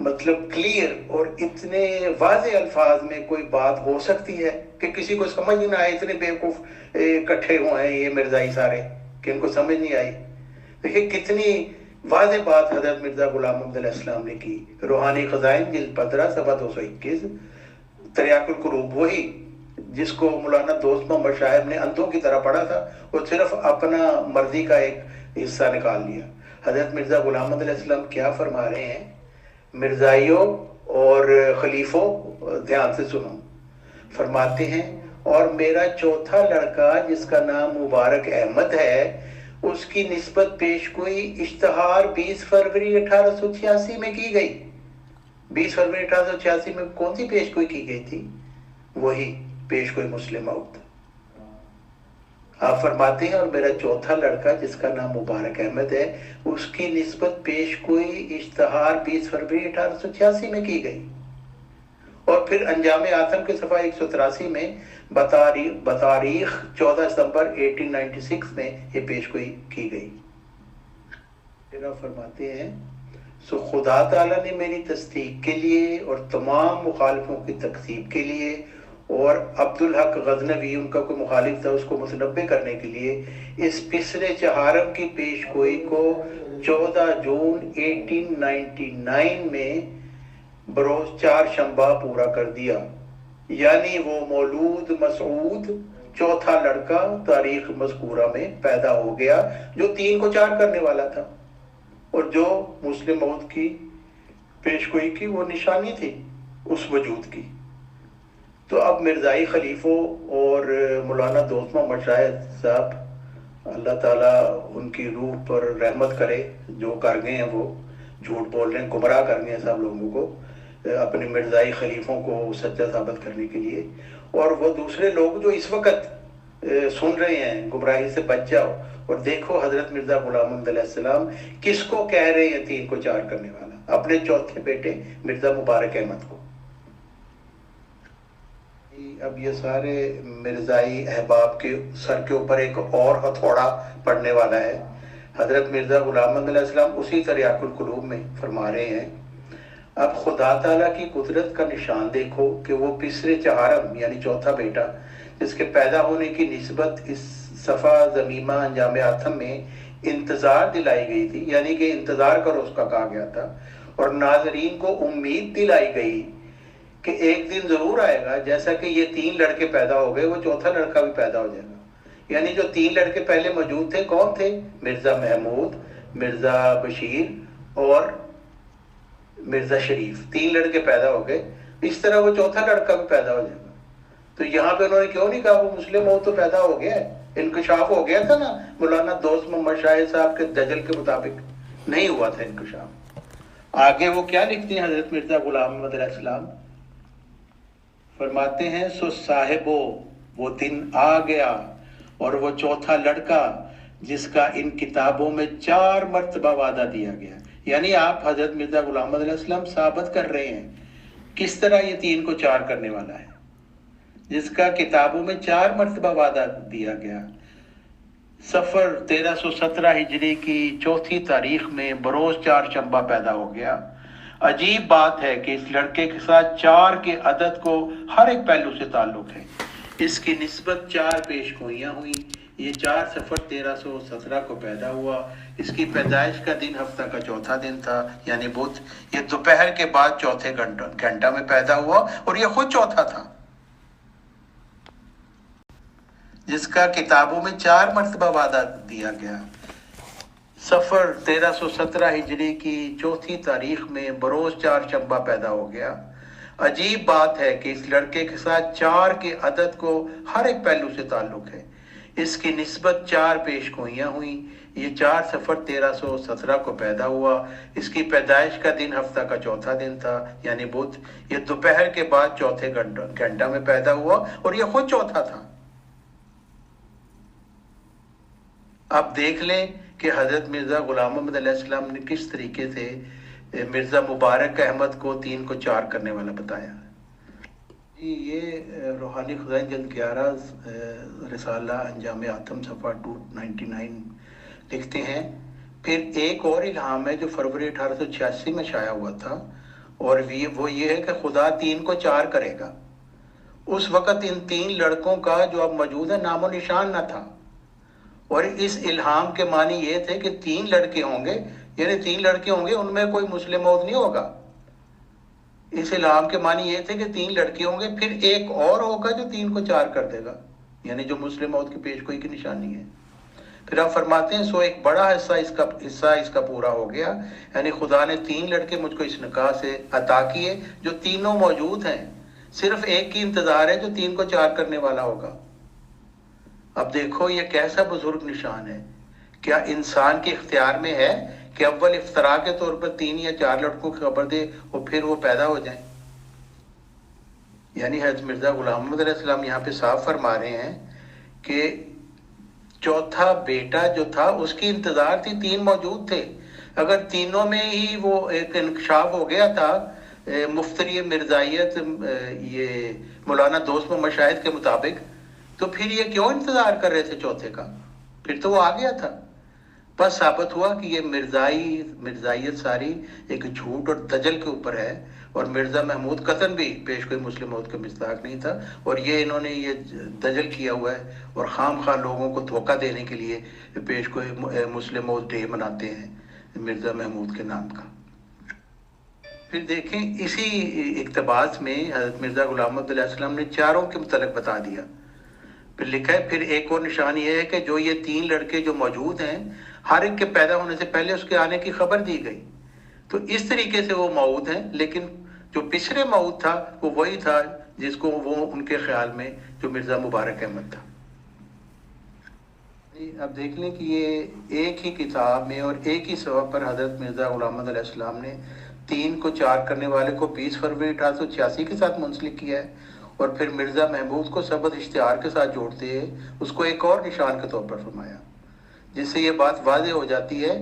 مطلب کلیئر اور اتنے واضح الفاظ میں کوئی بات ہو سکتی ہے کہ کسی کو سمجھ نہ آئے. اتنے بیوقوف اکٹھے ہوئے ہیں یہ مرزائی سارے کہ ان کو سمجھ نہیں آئی. دیکھیں کتنی واضح بات حضرت مرزا غلام محمد علیہ السلام نے کی. روحانی خزائن جلد 15 صفحہ 221 تریاق القلوب وہی جس کو مولانا دوست محمد شاہد نے اندھوں کی طرح پڑھا تھا اور صرف اپنا مرضی کا ایک حصہ نکال لیا. حضرت مرزا غلام محمد علیہ السلام کیا فرما رہے ہیں؟ مرزائیوں اور خلیفوں دھیان سے سنو. فرماتے ہیں اور میرا چوتھا لڑکا جس کا نام مبارک احمد ہے اس کی نسبت پیشگوئی اشتہار 20 فروری 1886 میں کی گئی. 20 فروری 1886 میں کون سی پیشگوئی کی گئی تھی؟ وہی پیشگوئی مسلم موت. آپ فرماتے ہیں اور میرا چوتھا لڑکا جس کا نام مبارک احمد ہے اس کی نسبت پیشگوئی اشتہار 20 فروری 1886 میں کی گئی. اور پھر انجام آتم کے صفحہ 183 میں بتاریخ 14 ستمبر 1896 میں یہ پیشگوئی کی گئی. پھر آپ فرماتے ہیں سو خدا تعالیٰ نے میری تصدیق کے لیے اور تمام مخالفوں کی تکذیب کے لیے اور عبدالحق غزنوی ان کا کوئی مخالف تھا اس کو متنبع کرنے کے لیے اس پسرے چہارم کی پیشگوئی کو 14 جون 1899 میں بروز 4 شنبہ پورا کر دیا. یعنی وہ مولود مسعود چوتھا لڑکا تاریخ مذکورہ میں پیدا ہو گیا جو 3 کو 4 کرنے والا تھا اور جو مسلم موت کی پیشگوئی کی وہ نشانی تھی اس وجود کی. تو اب مرزائی خلیفوں اور مولانا دوست محمد شاہد صاحب، اللہ تعالیٰ ان کی روح پر رحمت کرے، جو کر گئے ہیں وہ جھوٹ بول رہے ہیں، گمراہ کر گئے ہیں سب لوگوں کو اپنے مرزائی خلیفوں کو سچا ثابت کرنے کے لیے، اور وہ دوسرے لوگ جو اس وقت سن رہے ہیں گمراہی سے بچ جاؤ، اور دیکھو حضرت مرزا غلام محمد علیہ السلام کس کو کہہ رہے ہیں 3 کو 4 کرنے والا، اپنے چوتھے بیٹے مرزا مبارک احمد کو۔ اب یہ سارے مرزائی احباب کے سر کے اوپر ایک اور ہتھوڑا پڑنے والا ہے۔ حضرت مرزا غلام محمد علیہ السلام اسی تریاق القلوب میں فرما رہے ہیں، اب خدا تعالیٰ کی قدرت کا نشان دیکھو کہ وہ پسر چہارم یعنی چوتھا بیٹا جس کے پیدا ہونے کی نسبت اس صفحہ ضمیمہ انجام آتم میں انتظار دلائی گئی تھی، یعنی کہ انتظار کرو اس کا کہا گیا تھا، اور ناظرین کو امید دلائی گئی کہ ایک دن ضرور آئے گا، جیسا کہ یہ 3 لڑکے پیدا ہو گئے وہ چوتھا لڑکا بھی پیدا ہو جائے گا۔ یعنی جو 3 لڑکے پہلے موجود تھے کون تھے؟ مرزا محمود، مرزا بشیر اور مرزا شریف، 3 لڑکے پیدا ہو گئے، اس طرح وہ چوتھا لڑکا بھی پیدا ہو جائے گا۔ تو یہاں پہ انہوں نے کیوں نہیں کہا وہ مسلم ہو تو پیدا ہو گیا ہے، انکشاف ہو گیا تھا نا مولانا دوست محمد شاہد صاحب کے دجل کے مطابق، نہیں ہوا تھا انکشاف۔ آگے وہ کیا لکھتے ہیں حضرت مرزا غلام محمد علیہ السلام؟ فرماتے ہیں سو صاحبو وہ دن آ گیا اور وہ چوتھا لڑکا جس کا ان کتابوں میں 4 مرتبہ وعدہ دیا گیا، یعنی آپ حضرت مرزا غلام محمد علیہ السلام ثابت کر رہے ہیں کس طرح یہ 3 کو 4 کرنے والا ہے، جس کا کتابوں میں 4 مرتبہ وعدہ دیا گیا۔ سفر 1317 ہجری کی 4 تاریخ میں بروز 4 شنبہ پیدا ہو گیا۔ عجیب بات ہے کہ اس لڑکے کے ساتھ 4 کے عدد کو ہر ایک پہلو سے تعلق ہے، اس کی نسبت 4 پیش گوئیاں ہوئیں۔ یہ 4 سفر 1317 کو پیدا ہوا، اس کی پیدائش کا دن ہفتہ کا چوتھا دن تھا یعنی بدھ، یہ دوپہر کے بعد چوتھے گھنٹہ میں پیدا ہوا اور یہ خود چوتھا تھا، جس کا کتابوں میں 4 مرتبہ وعدہ دیا گیا۔ سفر 1317 ہجری کی 4 تاریخ میں بروز 4 شنبہ پیدا ہو گیا۔ عجیب بات ہے کہ اس لڑکے کے ساتھ 4 کے عدد کو ہر ایک پہلو سے تعلق ہے، اس کی نسبت 4 پیش گوئیاں ہوئیں۔ یہ 4 سفر 1317 کو پیدا ہوا، اس کی پیدائش کا دن ہفتہ کا چوتھا دن تھا یعنی بدھ، یہ دوپہر کے بعد چوتھے گھنٹہ میں پیدا ہوا اور یہ خود چوتھا تھا۔ اب دیکھ لیں کہ حضرت مرزا غلام محمد علیہ السلام نے کس طریقے سے مرزا مبارک احمد کو 3 کو 4 کرنے والا بتایا۔ یہ روحانی خزائن جلد 11 رسالہ انجام آتم صفحہ 299 لکھتے ہیں، پھر ایک اور الہام ہے جو فروری 1886 میں شائع ہوا تھا، اور وہ یہ ہے کہ خدا 3 کو 4 کرے گا۔ اس وقت ان 3 لڑکوں کا جو اب موجود ہے نام و نشان نہ تھا، اور اس الہام کے معنی یہ تھے کہ 3 لڑکے ہوں گے، یعنی 3 لڑکے ہوں گے، ان میں کوئی مسلم موت نہیں ہوگا۔ اس الہام کے معنی یہ تھے کہ 3 لڑکے ہوں گے، پھر ایک اور ہوگا جو 3 کو 4 کر دے گا، یعنی جو مسلم موت کی پیش گوئی کی نشانی ہے۔ پھر آپ فرماتے ہیں سو ایک بڑا حصہ اس کا پورا ہو گیا، یعنی خدا نے 3 لڑکے مجھ کو اس نکاح سے عطا کیے جو تینوں موجود ہیں، صرف ایک کی انتظار ہے جو 3 کو 4 کرنے والا ہوگا۔ اب دیکھو یہ کیسا بزرگ نشان ہے، کیا انسان کے اختیار میں ہے کہ اول افطراء کے طور پر 3 یا 4 لڑکوں کی خبر دے اور پھر وہ پیدا ہو جائیں؟ یعنی حضرت مرزا غلام محمد علیہ السلام یہاں پہ صاف فرما رہے ہیں کہ چوتھا بیٹا جو تھا اس کی انتظار تھی، 3 موجود تھے، اگر تینوں میں ہی وہ ایک انکشاف ہو گیا تھا مفتری مرزائیت یہ مولانا دوست محمد شاہد کے مطابق، تو پھر یہ کیوں انتظار کر رہے تھے چوتھے کا؟ پھر تو وہ آ گیا تھا۔ بس ثابت ہوا کہ یہ مرزائیت ساری ایک جھوٹ اور دجل کے اوپر ہے، اور مرزا محمود قطن بھی پیش کوئی مسلم موت کا مصداق نہیں تھا، اور یہ انہوں نے یہ دجل کیا ہوا ہے اور خام خواہ لوگوں کو دھوکہ دینے کے لیے پیش کوئی مسلم موت ڈے مناتے ہیں مرزا محمود کے نام کا۔ پھر دیکھیں اسی اقتباس میں حضرت مرزا غلام محمد علیہ السلام نے 4 کے متعلق بتا دیا۔ پھر لکھا ہے پھر ایک اور نشان یہ ہے کہ جو یہ 3 لڑکے جو موجود ہیں ہر ایک کے پیدا ہونے سے پہلے اس کے آنے کی خبر دی گئی، تو اس طریقے سے وہ موعود ہیں، لیکن جو پچھلے موعود تھا وہ وہی تھا جس کو وہ ان کے خیال میں جو مرزا مبارک احمد تھا۔ اب دیکھ لیں کہ یہ ایک ہی کتاب میں اور ایک ہی سبب پر حضرت مرزا غلام محمد علیہ السلام نے 3 کو 4 کرنے والے کو 20 فروری 1886 کے ساتھ منسلک کیا ہے، اور پھر مرزا محمود کو سبد اشتہار کے ساتھ جوڑتے ہیں اس کو ایک اور نشان کے طور پر فرمایا، جس سے یہ بات واضح ہو جاتی ہے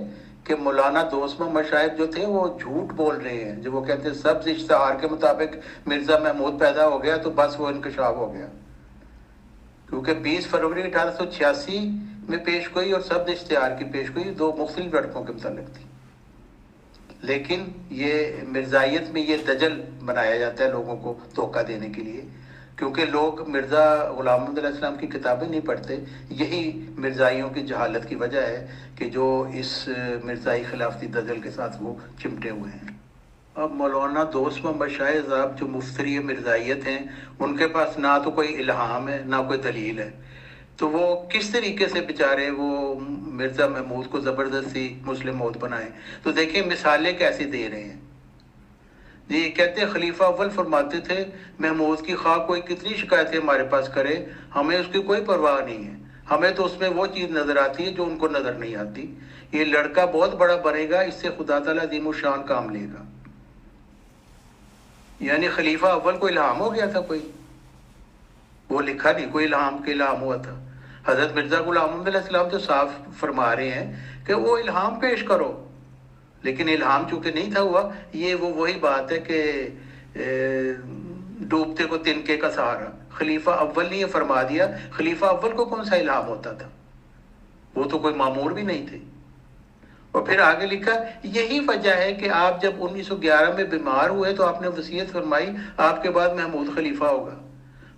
کہ مولانا دوست محمد شاہب جو تھے وہ جھوٹ بول رہے ہیں، جو وہ کہتے ہیں سبز اشتہار کے مطابق مرزا محمود پیدا ہو گیا تو بس وہ انکشاف ہو گیا، کیونکہ 20 فروری 1886 میں پیش گوئی اور سبز اشتہار کی پیش گوئی 2 مختلف لڑکوں کے متعلق تھی۔ لیکن یہ مرزائیت میں یہ دجل بنایا جاتا ہے لوگوں کو دھوکہ دینے کے لیے، کیونکہ لوگ مرزا غلام محمد علیہ السلام کی کتابیں نہیں پڑھتے۔ یہی مرزائیوں کی جہالت کی وجہ ہے کہ جو اس مرزائی خلافتی دجل کے ساتھ وہ چمٹے ہوئے ہیں۔ اب مولانا دوست محمد شاہ صاحب جو مفتری مرزائیت ہیں، ان کے پاس نہ تو کوئی الہام ہے نہ کوئی دلیل ہے، تو وہ کس طریقے سے بیچارے وہ مرزا محمود کو زبردستی مسلم موت بنائیں؟ تو دیکھیں مثالیں کیسی دے رہے ہیں۔ یہ کہتے ہیں خلیفہ اول فرماتے تھے محمود کی خواہ کوئی کتنی شکایتیں ہمارے پاس کرے ہمیں اس کی کوئی پرواہ نہیں ہے، ہمیں تو اس میں وہ چیز نظر آتی ہے جو ان کو نظر نہیں آتی، یہ لڑکا بہت بڑا بنے گا، اس سے خدا تعالیٰ عظیم الشان کام لے گا۔ یعنی خلیفہ اول کو الہام ہو گیا تھا کوئی، وہ لکھا نہیں کوئی الہام کے الہام ہوا تھا۔ حضرت مرزا غلام محمد علیہ السلام تو صاف فرما رہے ہیں کہ وہ الہام پیش کرو، لیکن الہام چونکہ نہیں تھا ہوا، یہ وہی بات ہے کہ ڈوبتے کو تنکے کا سہارا۔ خلیفہ اول نے یہ فرما دیا، خلیفہ اول کو کون سا الہام ہوتا تھا؟ وہ تو کوئی مامور بھی نہیں تھے۔ اور پھر آگے لکھا یہی وجہ ہے کہ آپ جب 1911 میں بیمار ہوئے تو آپ نے وصیت فرمائی آپ کے بعد محمود خلیفہ ہوگا۔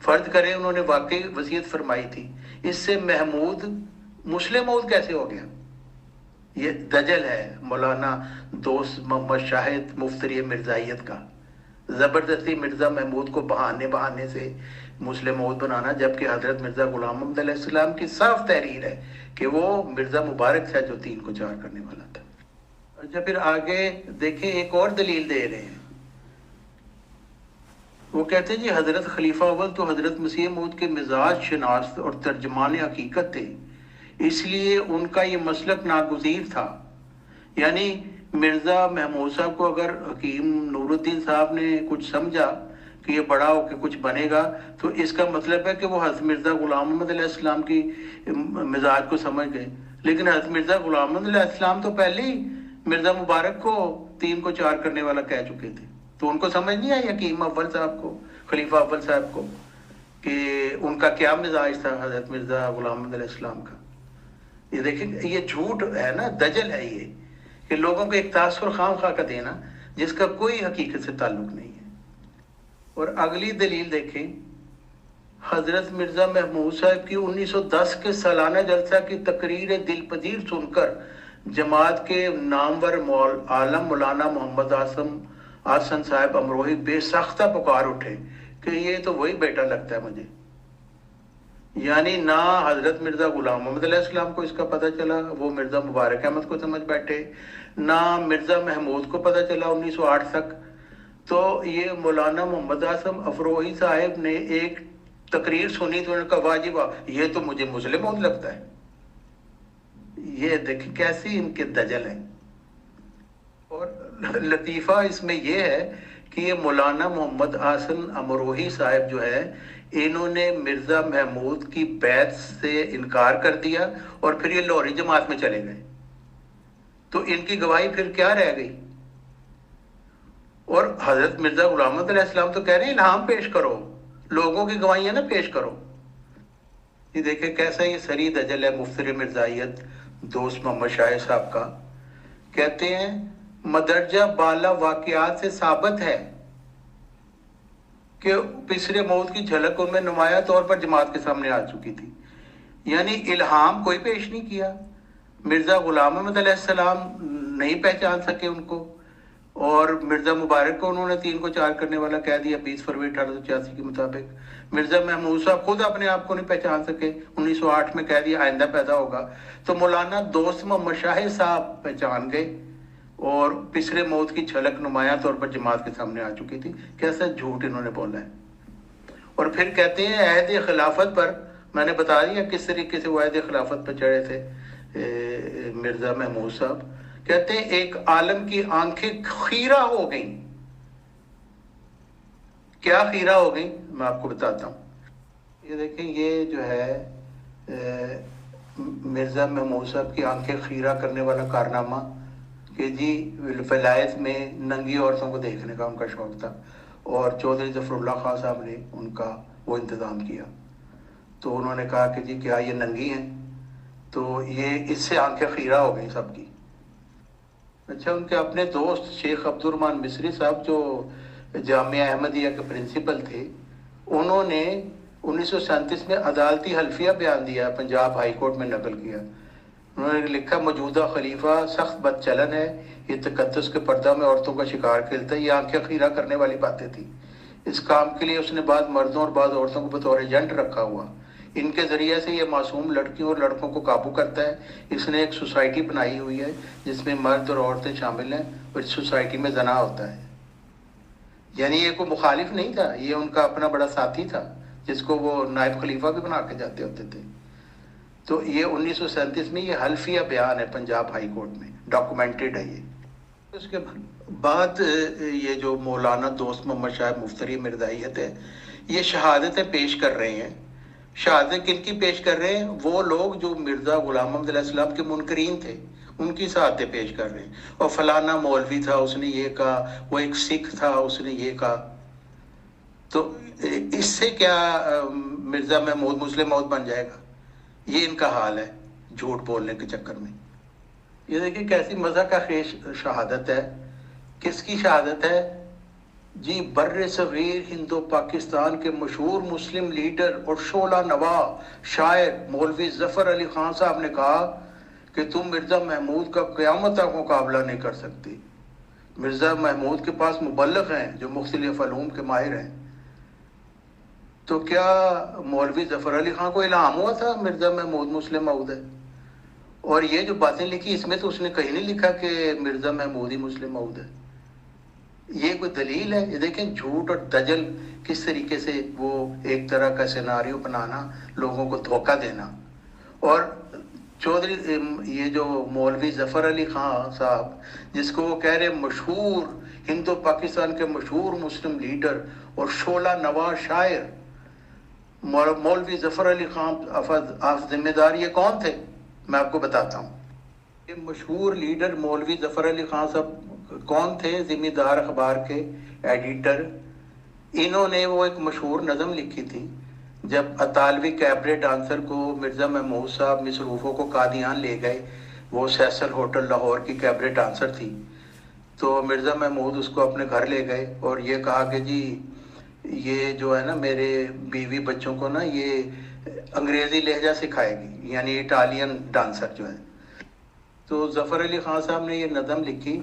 فرض کریں انہوں نے واقعی وصیت فرمائی تھی، اس سے محمود مسلم موت کیسے ہو گیا؟ یہ دجل ہے مولانا دوست محمد شاہد مفتری مرزائیت کا، زبردستی مرزا محمود کو بہانے سے مسلم موت بنانا، جبکہ حضرت مرزا غلام محمد علیہ السلام کی صاف تحریر ہے کہ وہ مرزا مبارک تھا جو 3 کو 4 کرنے والا تھا۔ اور جب پھر آگے دیکھیں ایک اور دلیل دے رہے ہیں، وہ کہتے ہیں جی حضرت خلیفہ اول تو حضرت مسیح موعود کے مزاج شناس اور ترجمان حقیقت تھے، اس لیے ان کا یہ مسلک ناگزیر تھا۔ یعنی مرزا محمود صاحب کو اگر حکیم نور الدین صاحب نے کچھ سمجھا کہ یہ بڑا ہو کے کچھ بنے گا، تو اس کا مطلب ہے کہ وہ حضرت مرزا غلام محمد علیہ السلام کی مزاج کو سمجھ گئے۔ لیکن حضرت مرزا غلام محمد علیہ السلام تو پہلے ہی مرزا مبارک کو 3 کو 4 کرنے والا کہہ چکے تھے، تو ان کو سمجھ نہیں آئی حکیم اول صاحب کو، خلیفہ اول صاحب کو، کہ ان کا کیا مزاج تھا حضرت مرزا غلام محمد علیہ السلام کا۔ یہ دیکھیں یہ جھوٹ ہے نا، دجل ہے یہ، کہ لوگوں کو ایک تاثر خام خواہ کا دینا جس کا کوئی حقیقت سے تعلق نہیں ہے۔ اور اگلی دلیل دیکھیں، حضرت مرزا محمود صاحب کی 1910 کے سالانہ جلسہ کی تقریر دل پذیر سن کر جماعت کے نامور عالم مولانا محمد آسن صاحب امروہی بے سختہ پکار اٹھے کہ یہ تو وہی بیٹا لگتا ہے مجھے۔ یعنی نہ حضرت مرزا غلام محمد علیہ السلام کو اس کا پتہ چلا، وہ مرزا مبارک احمد کو سمجھ بیٹھے، نہ مرزا محمود کو پتہ چلا 1908 تک۔ تو یہ مولانا محمد آسم افروہی صاحب نے ایک تقریر سنی تو انہوں نے کہا واجب یہ تو مجھے مسلم موت لگتا ہے۔ یہ دیکھیں کیسی ان کے دجل ہیں۔ اور لطیفہ اس میں یہ ہے کہ یہ مولانا محمد آسن امروہی صاحب جو ہے، انہوں نے مرزا محمود کی بیعت سے انکار کر دیا اور پھر یہ لاہوری جماعت میں چلے گئے، تو ان کی گواہی پھر کیا رہ گئی؟ اور حضرت مرزا غلام محمد علیہ السلام تو کہہ رہے ہیں الہام پیش کرو، لوگوں کی گواہیاں نہ پیش کرو۔ یہ دیکھیں کیسا یہ سری دجل ہے مفتری مرزائیت دوست محمد شاہ صاحب کا۔ کہتے ہیں مدرجہ بالا واقعات سے ثابت ہے کہ پسر موت کی جھلک ان میں نمایاں طور پر جماعت کے سامنے آ چکی تھی، یعنی الہام کوئی پیش نہیں کیا۔ مرزا غلام محمد علیہ السلام نہیں پہچان سکے ان کو، اور مرزا مبارک کو انہوں نے 3 کو 4 کرنے والا کہہ دیا 20 فروری 1886 کے مطابق۔ مرزا محمود صاحب خود اپنے آپ کو نہیں پہچان سکے، 1908 میں کہہ دیا آئندہ پیدا ہوگا، تو مولانا دوست محمد شاہ صاحب پہچان گئے اور پسر موت کی جھلک نمایاں طور پر جماعت کے سامنے آ چکی تھی۔ کیسا جھوٹ انہوں نے بولا ہے۔ اور پھر کہتے ہیں عہد خلافت پر، میں نے بتا دیا کس طریقے سے وہ عہد خلافت پر چڑھے تھے مرزا محمود صاحب. کہتے ہیں ایک عالم کی آنکھیں خیرہ ہو گئیں. کیا خیرہ ہو گئیں؟ میں آپ کو بتاتا ہوں. یہ دیکھیں، یہ جو ہے مرزا محمود صاحب کی آنکھیں خیرہ کرنے والا کارنامہ کہ جی ولایت میں ننگی عورتوں کو دیکھنے کا ان کا شوق تھا، اور چودھری ظفر اللہ خان صاحب نے ان کا وہ انتظام کیا. تو انہوں نے کہا کہ جی کیا یہ ننگی ہیں؟ تو یہ اس سے آنکھیں خیرہ ہو گئی سب کی. اچھا، ان کے اپنے دوست شیخ عبد الرحمن مصری صاحب جو جامعہ احمدیہ کے پرنسپل تھے، انہوں نے 1937 میں عدالتی حلفیہ بیان دیا، پنجاب ہائی کورٹ میں نقل کیا. انہوں نے لکھا موجودہ خلیفہ سخت بد چلن ہے، یہ تقدس کے پردہ میں عورتوں کا شکار کھیلتا ہے. یہ آنکھیں خیرہ کرنے والی باتیں تھیں. اس کام کے لیے اس نے بعض مردوں اور بعض عورتوں کو بطور ایجنٹ رکھا ہوا. ان کے ذریعے سے یہ معصوم لڑکیوں اور لڑکوں کو قابو کرتا ہے. اس نے ایک سوسائٹی بنائی ہوئی ہے جس میں مرد اور عورتیں شامل ہیں، اور اس سوسائٹی میں زنا ہوتا ہے. یعنی یہ کوئی مخالف نہیں تھا، یہ ان کا اپنا بڑا ساتھی تھا جس کو وہ نائب خلیفہ بھی بنا کے جاتے ہوتے تھے. تو یہ 1937 میں یہ حلفیہ بیان ہے پنجاب ہائی کورٹ میں، ڈاکومنٹڈ ہے یہ. اس کے بعد یہ جو مولانا دوست محمد شاہ مفتری مرزائیت ہے، یہ شہادتیں پیش کر رہے ہیں. شہادتیں کن کی پیش کر رہے ہیں؟ وہ لوگ جو مرزا غلام محمد علیہ السلام کے منکرین تھے، ان کی شہادتیں پیش کر رہے ہیں. اور فلانا مولوی تھا، اس نے یہ کہا، وہ ایک سکھ تھا، اس نے یہ کہا. تو اس سے کیا مرزا محمود مسلم موعود بن جائے گا؟ یہ ان کا حال ہے جھوٹ بولنے کے چکر میں. یہ دیکھیں کیسی مزہ کا خیز شہادت ہے. کس کی شہادت ہے؟ جی بر صغیر ہند و پاکستان کے مشہور مسلم لیڈر اور شعلہ نوا شاعر مولوی ظفر علی خان صاحب نے کہا کہ تم مرزا محمود کا قیامت تک مقابلہ نہیں کر سکتی. مرزا محمود کے پاس مبلغ ہیں جو مختلف علوم کے ماہر ہیں. تو کیا مولوی ظفر علی خان کو الہام ہوا تھا مرزا محمود مسلم موعود ہے؟ اور یہ جو باتیں لکھی اس میں تو اس نے کہیں نہیں لکھا کہ مرزا محمود ہی مسلم موعود ہے. یہ کوئی دلیل ہے؟ یہ دیکھیں جھوٹ اور دجل کس طریقے سے وہ ایک طرح کا سیناریو بنانا، لوگوں کو دھوکہ دینا. اور چودھری یہ جو مولوی ظفر علی خان صاحب جس کو وہ کہہ رہے مشہور ہند و پاکستان کے مشہور مسلم لیڈر اور شعلہ نوا شاعر، مولوی ظفر علی خان آپ ذمہ دار یہ کون تھے؟ میں آپ کو بتاتا ہوں. یہ مشہور لیڈر مولوی ظفر علی خان صاحب کون تھے؟ ذمہ دار اخبار کے ایڈیٹر. انہوں نے وہ ایک مشہور نظم لکھی تھی جب اطالوی کیبرے ڈانسر کو مرزا محمود صاحب مصروفوں کو قادیان لے گئے. وہ سیسل ہوٹل لاہور کی کیبرے ڈانسر تھی. تو مرزا محمود اس کو اپنے گھر لے گئے اور یہ کہا کہ جی یہ جو ہے نا میرے بیوی بچوں کو نا یہ انگریزی لہجہ سکھائے گی، یعنی اٹالین ڈانسر جو ہے. تو ظفر علی خان صاحب نے یہ نظم لکھی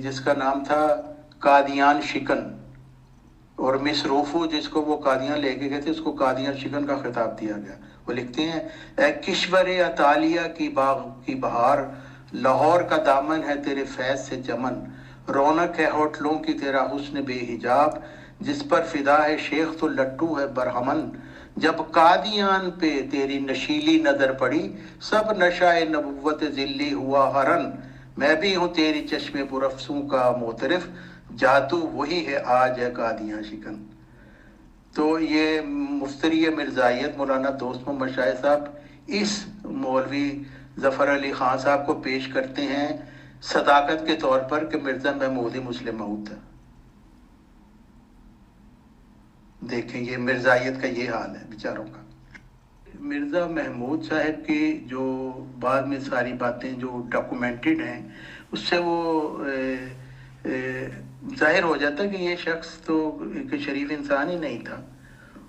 جس کا نام تھا قادیان شکن، اور مصروفو جس کو وہ قادیان لے کے گئے تھے اس کو قادیان شکن کا خطاب دیا گیا. وہ لکھتے ہیں اے کشور اطالیہ کی باغ کی بہار، لاہور کا دامن ہے تیرے فیض سے چمن، رونق ہے ہوٹلوں کی تیرا حسن بے حجاب، جس پر فدا ہے شیخ تو لٹو ہے برہمن، جب قادیان پہ تیری نشیلی نظر پڑی، سب نشائے نبوت ذلی ہوا ہرن، میں بھی ہوں تیری چشم پرافسوں کا معترف، جادو وہی ہے آج ہے قادیاں شکن. تو یہ مفتری مرزائیت مولانا دوست محمد شاہ صاحب اس مولوی ظفر علی خان صاحب کو پیش کرتے ہیں صداقت کے طور پر کہ مرزا محمود ہی مسلم موعود تھا. دیکھیں یہ مرزائیت کا یہ حال ہے بیچاروں کا. مرزا محمود صاحب کی جو بعد میں ساری باتیں جو ڈاکومنٹڈ ہیں اس سے وہ ظاہر ہو جاتا ہے کہ یہ شخص تو ایک شریف انسان ہی نہیں تھا.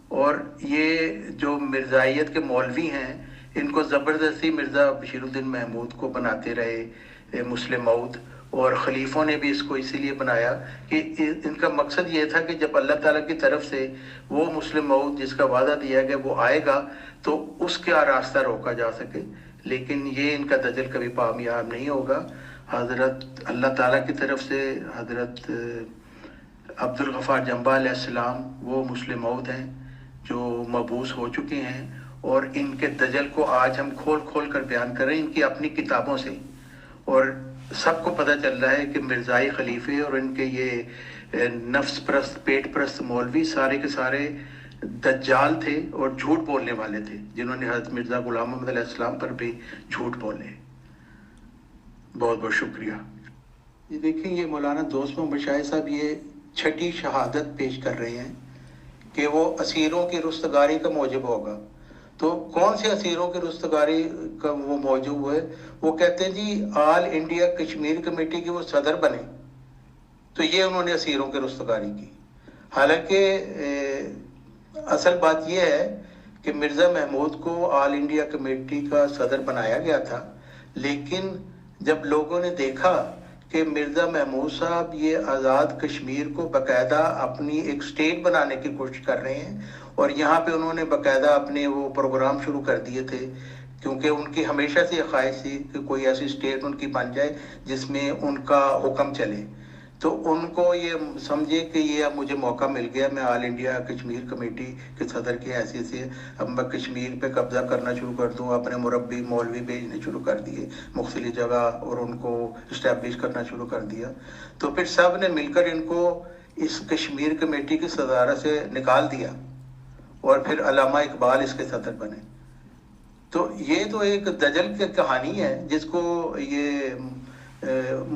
اور یہ جو مرزائیت کے مولوی ہیں ان کو زبردستی مرزا بشیر الدین محمود کو بناتے رہے مسلم موعود، اور خلیفوں نے بھی اس کو اسی لیے بنایا کہ ان کا مقصد یہ تھا کہ جب اللہ تعالیٰ کی طرف سے وہ مسلم موعود جس کا وعدہ دیا گیا وہ آئے گا تو اس کا راستہ روکا جا سکے. لیکن یہ ان کا دجل کبھی کامیاب نہیں ہوگا. حضرت اللہ تعالیٰ کی طرف سے حضرت عبد الغفار جنبہ علیہ السلام وہ مسلم موعود ہیں. جو مبعوث ہو چکے ہیں، اور ان کے دجل کو آج ہم کھول کھول کر بیان کر رہے ہیں ان کی اپنی کتابوں سے. اور سب کو پتہ چل رہا ہے کہ مرزائی خلیفے اور ان کے یہ نفس پرست پیٹ پرست مولوی سارے کے سارے دجال تھے اور جھوٹ بولنے والے تھے، جنہوں نے حضرت مرزا غلام محمد علیہ السلام پر بھی جھوٹ بولے. بہت بہت شکریہ. یہ دیکھیں، یہ مولانا دوست محمد شاہد صاحب یہ چھٹی شہادت پیش کر رہے ہیں کہ وہ اسیروں کی رستگاری کا موجب ہوگا. تو کون سے اسیروں کی رستگاری کا وہ موجب ہے؟ وہ کہتے ہیں جی آل انڈیا کشمیر کمیٹی کے وہ صدر بنے، تو یہ انہوں نے اسیروں کی رستگاری کی. حالانکہ اصل بات یہ ہے کہ مرزا محمود کو آل انڈیا کمیٹی کا صدر بنایا گیا تھا، لیکن جب لوگوں نے دیکھا کہ مرزا محمود صاحب یہ آزاد کشمیر کو باقاعدہ اپنی ایک سٹیٹ بنانے کی کوشش کر رہے ہیں، اور یہاں پہ انہوں نے باقاعدہ اپنے وہ پروگرام شروع کر دیے تھے، کیونکہ ان کی ہمیشہ سے یہ خواہش تھی کہ کوئی ایسی سٹیٹ ان کی بن جائے جس میں ان کا حکم چلے. تو ان کو یہ سمجھے کہ یہ اب مجھے موقع مل گیا، میں آل انڈیا کشمیر کمیٹی کے صدر کی حیثیت سے اب میں کشمیر پہ قبضہ کرنا شروع کر دوں. اپنے مربی مولوی بھیجنے شروع کر دیے مختلف جگہ اور ان کو اسٹیبلش کرنا شروع کر دیا. تو پھر سب نے مل کر ان کو اس کشمیر کمیٹی کی صدارت سے نکال دیا، اور پھر علامہ اقبال اس کے صدر بنے. تو یہ تو ایک دجل کی کہانی ہے جس کو یہ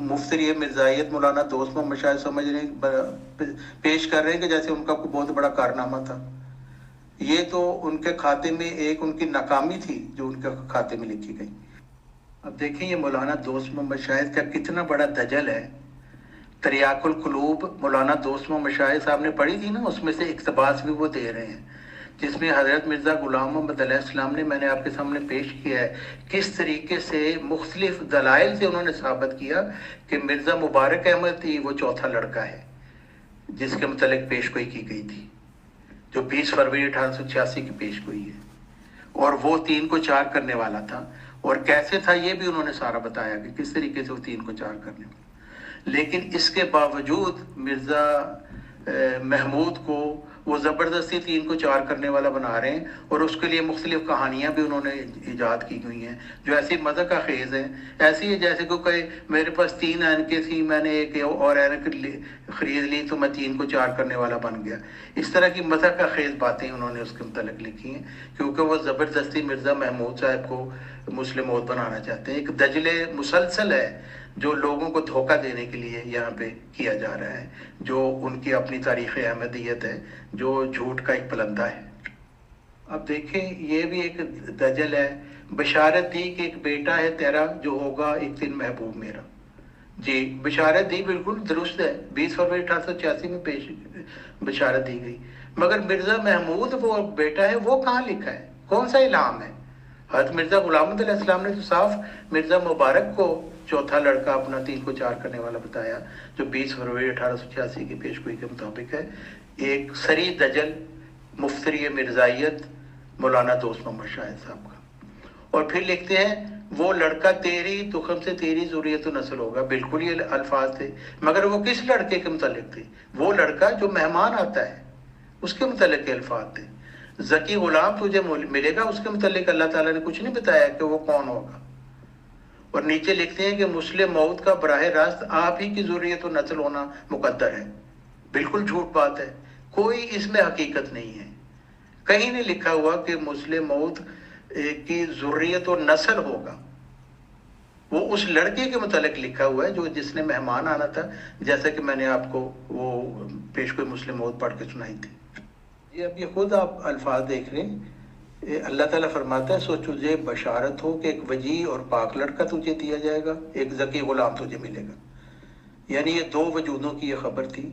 مفتری مرزائیت مولانا دوست محمد شاہد سمجھ رہے پیش کر رہے ہیں کہ جیسے ان کا کوئی بہت بڑا کارنامہ تھا. یہ تو ان کے کھاتے میں ایک ان کی ناکامی تھی جو ان کے کھاتے میں لکھی گئی. اب دیکھیں یہ مولانا دوست محمد شاہد کا کتنا بڑا دجل ہے. تریاق القلوب مولانا دوست محمد شاہد صاحب نے پڑھی تھی نا، اس میں سے اقتباس بھی وہ دے رہے ہیں، جس میں حضرت مرزا غلام محمد علیہ السلام نے، میں نے آپ کے سامنے پیش کیا ہے کس طریقے سے مختلف دلائل سے انہوں نے ثابت کیا کہ مرزا مبارک احمد ہی وہ چوتھا لڑکا ہے جس کے متعلق پیش گوئی کی گئی تھی، جو 20 فروری 1886 کی پیش گوئی ہے، اور وہ 3 کو 4 کرنے والا تھا. اور کیسے تھا یہ بھی انہوں نے سارا بتایا کہ کس طریقے سے وہ 3 کو 4 کرنے والا. لیکن اس کے باوجود مرزا محمود کو وہ زبردستی 3 کو 4 کرنے والا بنا رہے ہیں، اور اس کے لیے مختلف کہانیاں بھی انہوں نے ایجاد کی ہوئی ہیں جو ایسی مزہ کا خیز ہیں. ایسی ہے جیسے کوئی کہے میرے پاس 3 اینکیں تھیں، میں نے ایک اور اینک خرید لی تو میں 3 کو 4 کرنے والا بن گیا. اس طرح کی مزہ کا خیز باتیں انہوں نے اس کے متعلق لکھی ہیں، کیونکہ وہ زبردستی مرزا محمود صاحب کو مسلم موت بنانا چاہتے ہیں. ایک دجل مسلسل ہے جو لوگوں کو دھوکہ دینے کے لیے یہاں پہ کیا جا رہا ہے، جو ان کی اپنی تاریخ احمدیت ہے، جو جھوٹ کا ایک پلندہ ہے. اب دیکھیں یہ بھی ایک دجل ہے. بشارت دی کہ ایک بیٹا ہے تیرا جو ہوگا ایک دن محبوب میرا. جی بشارت دی، بالکل درست ہے، 20 فروری 1886 میں پیش بشارت دی گئی. مگر مرزا محمود وہ بیٹا ہے وہ کہاں لکھا ہے؟ کون سا الہام ہے؟ حضرت مرزا غلام محمد علیہ السلام نے تو صاف مرزا مبارک کو چوتھا لڑکا اپنا 3 کو 4 کرنے والا بتایا، جو 20 فروری 1886 کی پیش گوئی کے مطابق ہے. ایک سری دجل مفتری مرزائیت مولانا دوست محمد شاہد صاحب کا. اور پھر لکھتے ہیں وہ لڑکا تیری تخم سے تیری ذریت و نسل ہوگا. بالکل یہ الفاظ تھے، مگر وہ کس لڑکے کے متعلق تھے؟ وہ لڑکا جو مہمان آتا ہے اس کے متعلق کے الفاظ تھے. ذکی غلام تجھے ملے گا، اس کے متعلق اللہ تعالیٰ نے کچھ نہیں بتایا کہ وہ کون ہوگا. اور نیچے لکھتے ہیں کہ مسلم موت کا براہ راست آپ ہی کی ذریت و نسل ہونا مقدر ہے. بالکل جھوٹ بات ہے، کوئی اس میں حقیقت نہیں ہے. کہیں نہیں لکھا ہوا کہ مسلم موت کی ذریت و نسل ہوگا. وہ اس لڑکے کے متعلق لکھا ہوا ہے جو جس نے مہمان آنا تھا، جیسا کہ میں نے آپ کو وہ پیش کوئی مسلم موت پڑھ کے سنائی تھی. یہ اب یہ خود آپ الفاظ دیکھ رہے ہیں. اللہ تعالیٰ فرماتا ہے سو تجھے بشارت ہو کہ ایک وجیح اور پاک لڑکا تجھے دیا جائے گا، ایک ذکی غلام تجھے ملے گا. یعنی یہ 2 وجودوں کی یہ خبر تھی.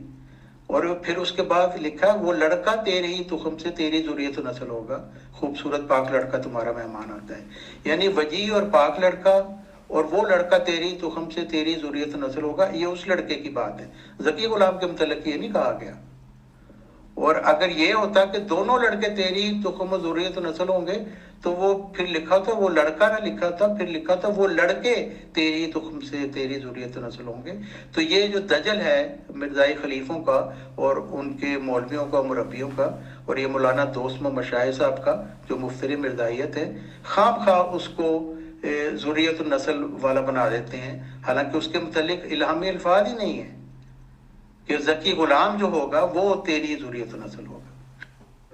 اور پھر اس کے بعد لکھا وہ لڑکا تیرے ہی تخم سے تیری ذریت و نسل ہوگا، خوبصورت پاک لڑکا تمہارا مہمان آتا ہے. یعنی وجیح اور پاک لڑکا اور وہ لڑکا تیری تخم سے تیری ذریت و نسل ہوگا، یہ اس لڑکے کی بات ہے. ذکی غلام کے متعلق یہ نہیں کہا گیا. اور اگر یہ ہوتا کہ دونوں لڑکے تیری تخم و ذریت و نسل ہوں گے تو وہ پھر لکھا تھا وہ لڑکا نہ لکھا تھا، پھر لکھا تھا وہ لڑکے تیری تخم سے تیری ذریت و نسل ہوں گے۔ تو یہ جو دجل ہے مرزائی خلیفوں کا اور ان کے مولویوں کا مربیوں کا، اور یہ مولانا دوست محمد شاہد صاحب کا جو مفتری مرزائیت ہے، خام خواہ اس کو ذریت النسل والا بنا دیتے ہیں، حالانکہ اس کے متعلق الہامی الفاظ ہی نہیں ہے کہ ذکی غلام جو ہوگا وہ تیری ذریت النسل ہوگا۔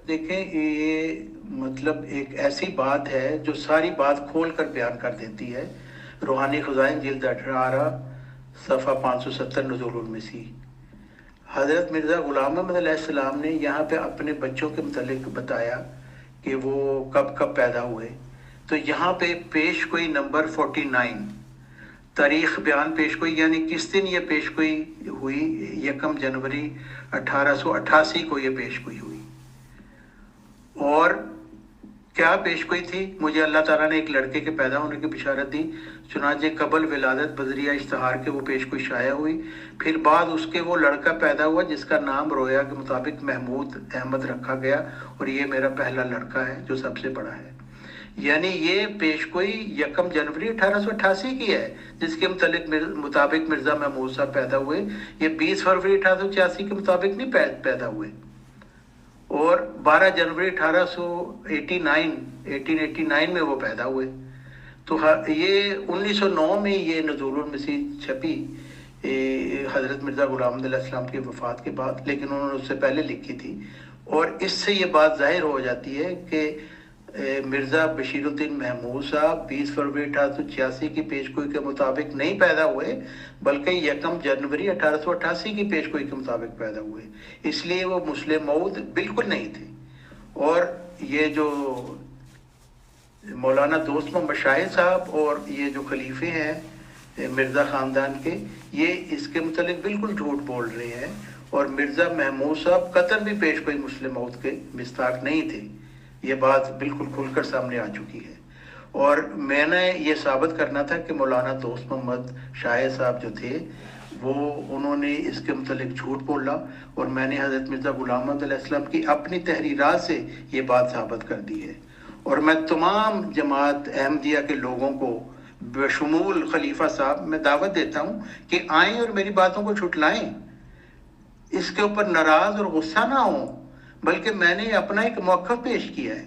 دیکھیں یہ مطلب ایک ایسی بات ہے جو ساری بات کھول کر بیان کر دیتی ہے۔ روحانی خزائن جلد 18 صفحہ 570 نزول المسیح، حضرت مرزا غلام احمد علیہ السلام نے یہاں پہ اپنے بچوں کے متعلق بتایا کہ وہ کب کب پیدا ہوئے۔ تو یہاں پہ پیش گوئی نمبر 49 تاریخ بیان پیش گوئی، یعنی کس دن یہ پیش گوئی ہوئی؟ 1 جنوری 1888 کو یہ پیش گوئی ہوئی۔ اور کیا پیش گوئی تھی؟ مجھے اللہ تعالیٰ نے ایک لڑکے کے پیدا ہونے کی بشارت دی، چنانچہ قبل ولادت بذریعہ اشتہار کے وہ پیش گوئی شائع ہوئی۔ پھر بعد اس کے وہ لڑکا پیدا ہوا جس کا نام رویا کے مطابق محمود احمد رکھا گیا، اور یہ میرا پہلا لڑکا ہے جو سب سے بڑا ہے۔ یعنی یہ پیش گوئی 1 جنوری 1888 کی ہے، جس کے مطابق مرزا محمود صاحب پیدا ہوئے۔ یہ 20 فروری 1886 کے مطابق نہیں پیدا ہوئے، اور 12 جنوری 1889 میں وہ پیدا ہوئے۔ تو یہ 1909 میں یہ نزول المسیح چھپی حضرت مرزا غلام احمد علیہ السلام کی وفات کے بعد، لیکن انہوں نے اس سے پہلے لکھی تھی۔ اور اس سے یہ بات ظاہر ہو جاتی ہے کہ مرزا بشیر الدین محمود صاحب 20 فروری 1886 کی پیش گوئی کے مطابق نہیں پیدا ہوئے، بلکہ 1 جنوری 1888 کی پیش گوئی کے مطابق پیدا ہوئے۔ اس لیے وہ مسلم موعود بالکل نہیں تھے۔ اور یہ جو مولانا دوست محمد شاہد صاحب اور یہ جو خلیفے ہیں مرزا خاندان کے، یہ اس کے متعلق بالکل جھوٹ بول رہے ہیں، اور مرزا محمود صاحب قطر بھی پیش گوئی مسلم موعود کے مصداق نہیں تھے۔ یہ بات بالکل کھل کر سامنے آ چکی ہے، اور میں نے یہ ثابت کرنا تھا کہ مولانا دوست محمد شاہد صاحب جو تھے انہوں نے اس کے متعلق جھوٹ بولا، اور میں نے حضرت مرزا غلام احمد علیہ السلام کی اپنی تحریرات سے یہ بات ثابت کر دی ہے۔ اور میں تمام جماعت احمدیہ کے لوگوں کو بشمول خلیفہ صاحب میں دعوت دیتا ہوں کہ آئیں اور میری باتوں کو چھٹلائیں، اس کے اوپر ناراض اور غصہ نہ ہوں، بلکہ میں نے اپنا ایک موقف پیش کیا ہے،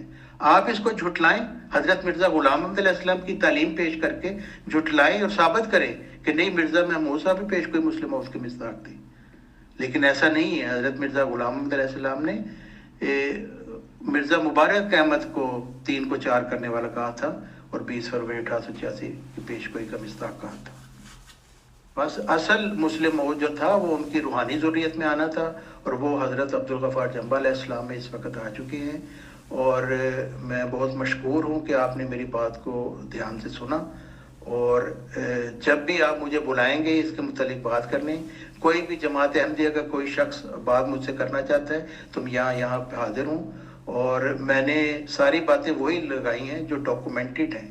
آپ اس کو جھٹلائیں، حضرت مرزا غلام احمد علیہ السلام کی تعلیم پیش کر کے جھٹلائیں اور ثابت کریں کہ نہیں، مرزا محمود صاحب بھی پیش کوئی مسلم موعود کے مصداق تھے۔ لیکن ایسا نہیں ہے۔ حضرت مرزا غلام احمد علیہ السلام نے مرزا مبارک احمد کو 3 کو 4 کرنے والا کہا تھا، اور 20 فروری 1886 کی پیش گوئی کا مصداق کہا تھا۔ بس اصل مسلم موعود جو تھا وہ ان کی روحانی ذریت میں آنا تھا، اور وہ حضرت عبدالغفار جنبہ علیہ السلام میں اس وقت آ چکے ہیں۔ اور میں بہت مشکور ہوں کہ آپ نے میری بات کو دھیان سے سنا، اور جب بھی آپ مجھے بلائیں گے اس کے متعلق بات کرنے، کوئی بھی جماعت احمدیہ کا کوئی شخص بات مجھ سے کرنا چاہتا ہے تو میں یہاں پہ حاضر ہوں، اور میں نے ساری باتیں وہی لگائی ہیں جو ڈاکومنٹڈ ہیں،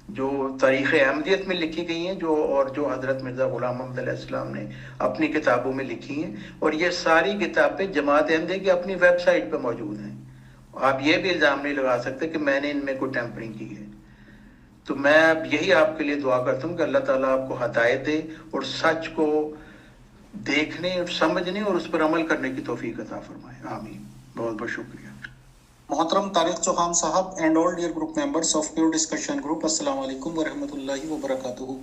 جو تاریخ احمدیت میں لکھی گئی ہیں، اور جو حضرت مرزا غلام احمد علیہ السلام نے اپنی کتابوں میں لکھی ہیں، اور یہ ساری کتابیں جماعت احمدیہ کی اپنی ویب سائٹ پہ موجود ہیں۔ آپ یہ بھی الزام نہیں لگا سکتے کہ میں نے ان میں کوئی ٹیمپرنگ کی ہے۔ تو میں اب یہی آپ کے لیے دعا کرتا ہوں کہ اللہ تعالیٰ آپ کو ہدایت دے، اور سچ کو دیکھنے اور سمجھنے اور اس پر عمل کرنے کی توفیق عطا فرمائے، آمین۔ بہت بہت شکریہ۔
محترم طارق چوہان صاحب and all dear group members of pure discussion group, السلام علیکم ورحمۃ اللہ وبرکاتہ۔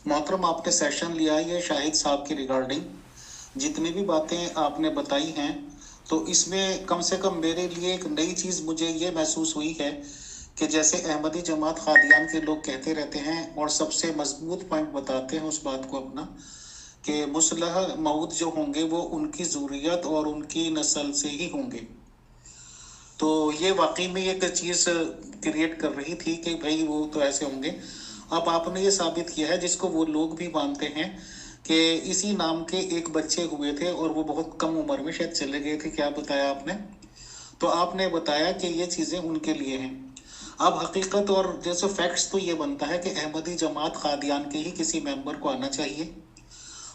محترم، آپ نے سیشن لیا ہے شاہد صاحب کی ریگارڈنگ، جتنی بھی باتیں آپ نے بتائی ہیں تو اس میں کم سے کم میرے لیے ایک نئی چیز مجھے یہ محسوس ہوئی ہے کہ جیسے احمدی جماعت قادیان کے لوگ کہتے رہتے ہیں اور سب سے مضبوط پوائنٹ بتاتے ہیں اس بات کو اپنا، کہ مسلح موعود جو ہوں گے وہ ان کی ذریت اور ان کی نسل سے ہی ہوں گے۔ تو یہ واقعی میں ایک چیز کریٹ کر رہی تھی کہ بھائی وہ تو ایسے ہوں گے۔ اب آپ نے یہ ثابت کیا ہے، جس کو وہ لوگ بھی مانتے ہیں، کہ اسی نام کے ایک بچے ہوئے تھے اور وہ بہت کم عمر میں شاید چلے گئے تھے، کیا بتایا آپ نے؟ تو آپ نے بتایا کہ یہ چیزیں ان کے لیے ہیں۔ اب حقیقت اور جیسے فیکٹس تو یہ بنتا ہے کہ احمدی جماعت قادیان کے ہی کسی ممبر کو آنا چاہیے،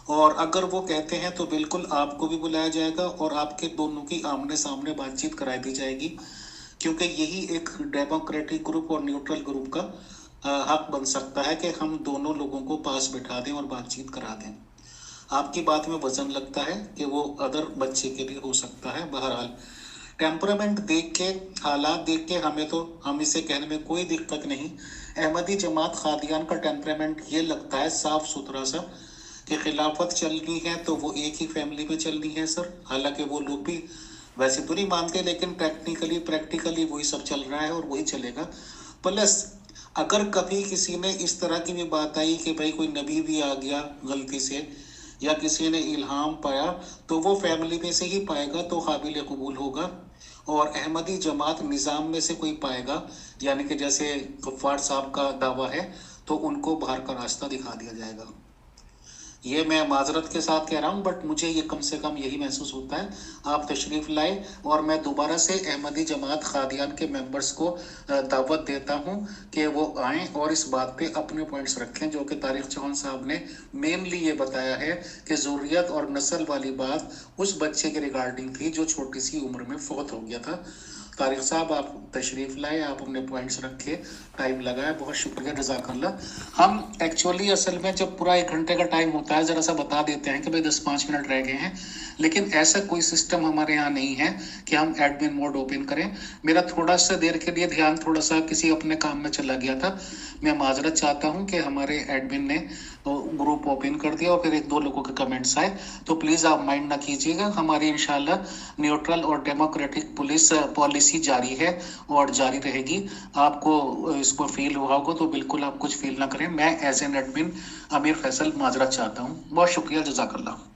اور اگر وہ کہتے ہیں تو بالکل آپ کو بھی بلایا جائے گا اور آپ کے دونوں کی آمنے سامنے بات چیت کرائی دی جائے گی، کیونکہ یہی ایک ڈیموکریٹک گروپ اور نیوٹرل گروپ کا حق بن سکتا ہے کہ ہم دونوں لوگوں کو پاس بٹھا دیں اور بات چیت کرا دیں۔ آپ کی بات میں وزن لگتا ہے کہ وہ ادر بچے کے لیے ہو سکتا ہے۔ بہرحال ٹیمپرامنٹ دیکھ کے، حالات دیکھ کے ہم اسے کہنے میں کوئی دقت نہیں۔ احمدی جماعت قادیان کا ٹیمپرامنٹ یہ لگتا ہے صاف ستھرا سا کہ خلافت چلنی ہے تو وہ ایک ہی فیملی میں چلنی ہے سر، حالانکہ وہ لوگ بھی ویسے تو نہیں مانتے، لیکن پریکٹیکلی وہی سب چل رہا ہے اور وہی چلے گا۔ پلس اگر کبھی کسی نے اس طرح کی بھی بات آئی کہ بھائی کوئی نبی بھی آ گیا غلطی سے یا کسی نے الہام پایا تو وہ فیملی میں سے ہی پائے گا تو قابل قبول ہوگا، اور احمدی جماعت نظام میں سے کوئی پائے گا، یعنی کہ جیسے غفار صاحب کا دعویٰ ہے، تو ان کو باہر کا راستہ دکھا دیا جائے گا۔ یہ میں معذرت کے ساتھ کہہ رہا ہوں، بٹ مجھے یہ کم سے کم یہی محسوس ہوتا ہے۔ آپ تشریف لائے اور میں دوبارہ سے احمدی جماعت قادیان کے ممبرز کو دعوت دیتا ہوں کہ وہ آئیں اور اس بات پہ اپنے پوائنٹس رکھیں، جو کہ طارق چوہان صاحب نے مینلی یہ بتایا ہے کہ ذریت اور نسل والی بات اس بچے کے ریگارڈنگ تھی جو چھوٹی سی عمر میں فوت ہو گیا تھا۔ طارق صاحب آپ تشریف لائے، آپ اپنے پوائنٹس رکھے، ٹائم لگایا، بہت شکریہ، جزاک اللہ۔ ہم ایکچولی اصل میں جب پورا 1 گھنٹے کا ٹائم ہوتا ہے ذرا سا بتا دیتے ہیں کہ بھائی 10-5 منٹ رہ گئے ہیں، لیکن ایسا کوئی سسٹم ہمارے یہاں نہیں ہے کہ ہم ایڈمن موڈ اوپن کریں۔ میرا تھوڑا سا دیر کے لیے دھیان تھوڑا سا کسی اپنے کام میں چلا گیا تھا، میں معذرت چاہتا ہوں کہ ہمارے ایڈمن نے گروپ اوپن کر دیا اور پھر 1-2 لوگوں کے کمنٹس آئے، تو پلیز آپ مائنڈ نہ کیجیے گا۔ ہماری انشاءاللہ نیوٹرل اور ڈیموکریٹک پالیسی جاری ہے اور جاری رہے گی۔ آپ کو اس کو فیل ہوا ہوگا تو بالکل آپ کچھ فیل نہ کریں۔ میں ایز این ایڈمن امیر فیصل معذرت چاہتا ہوں۔ بہت شکریہ، جزاک اللہ۔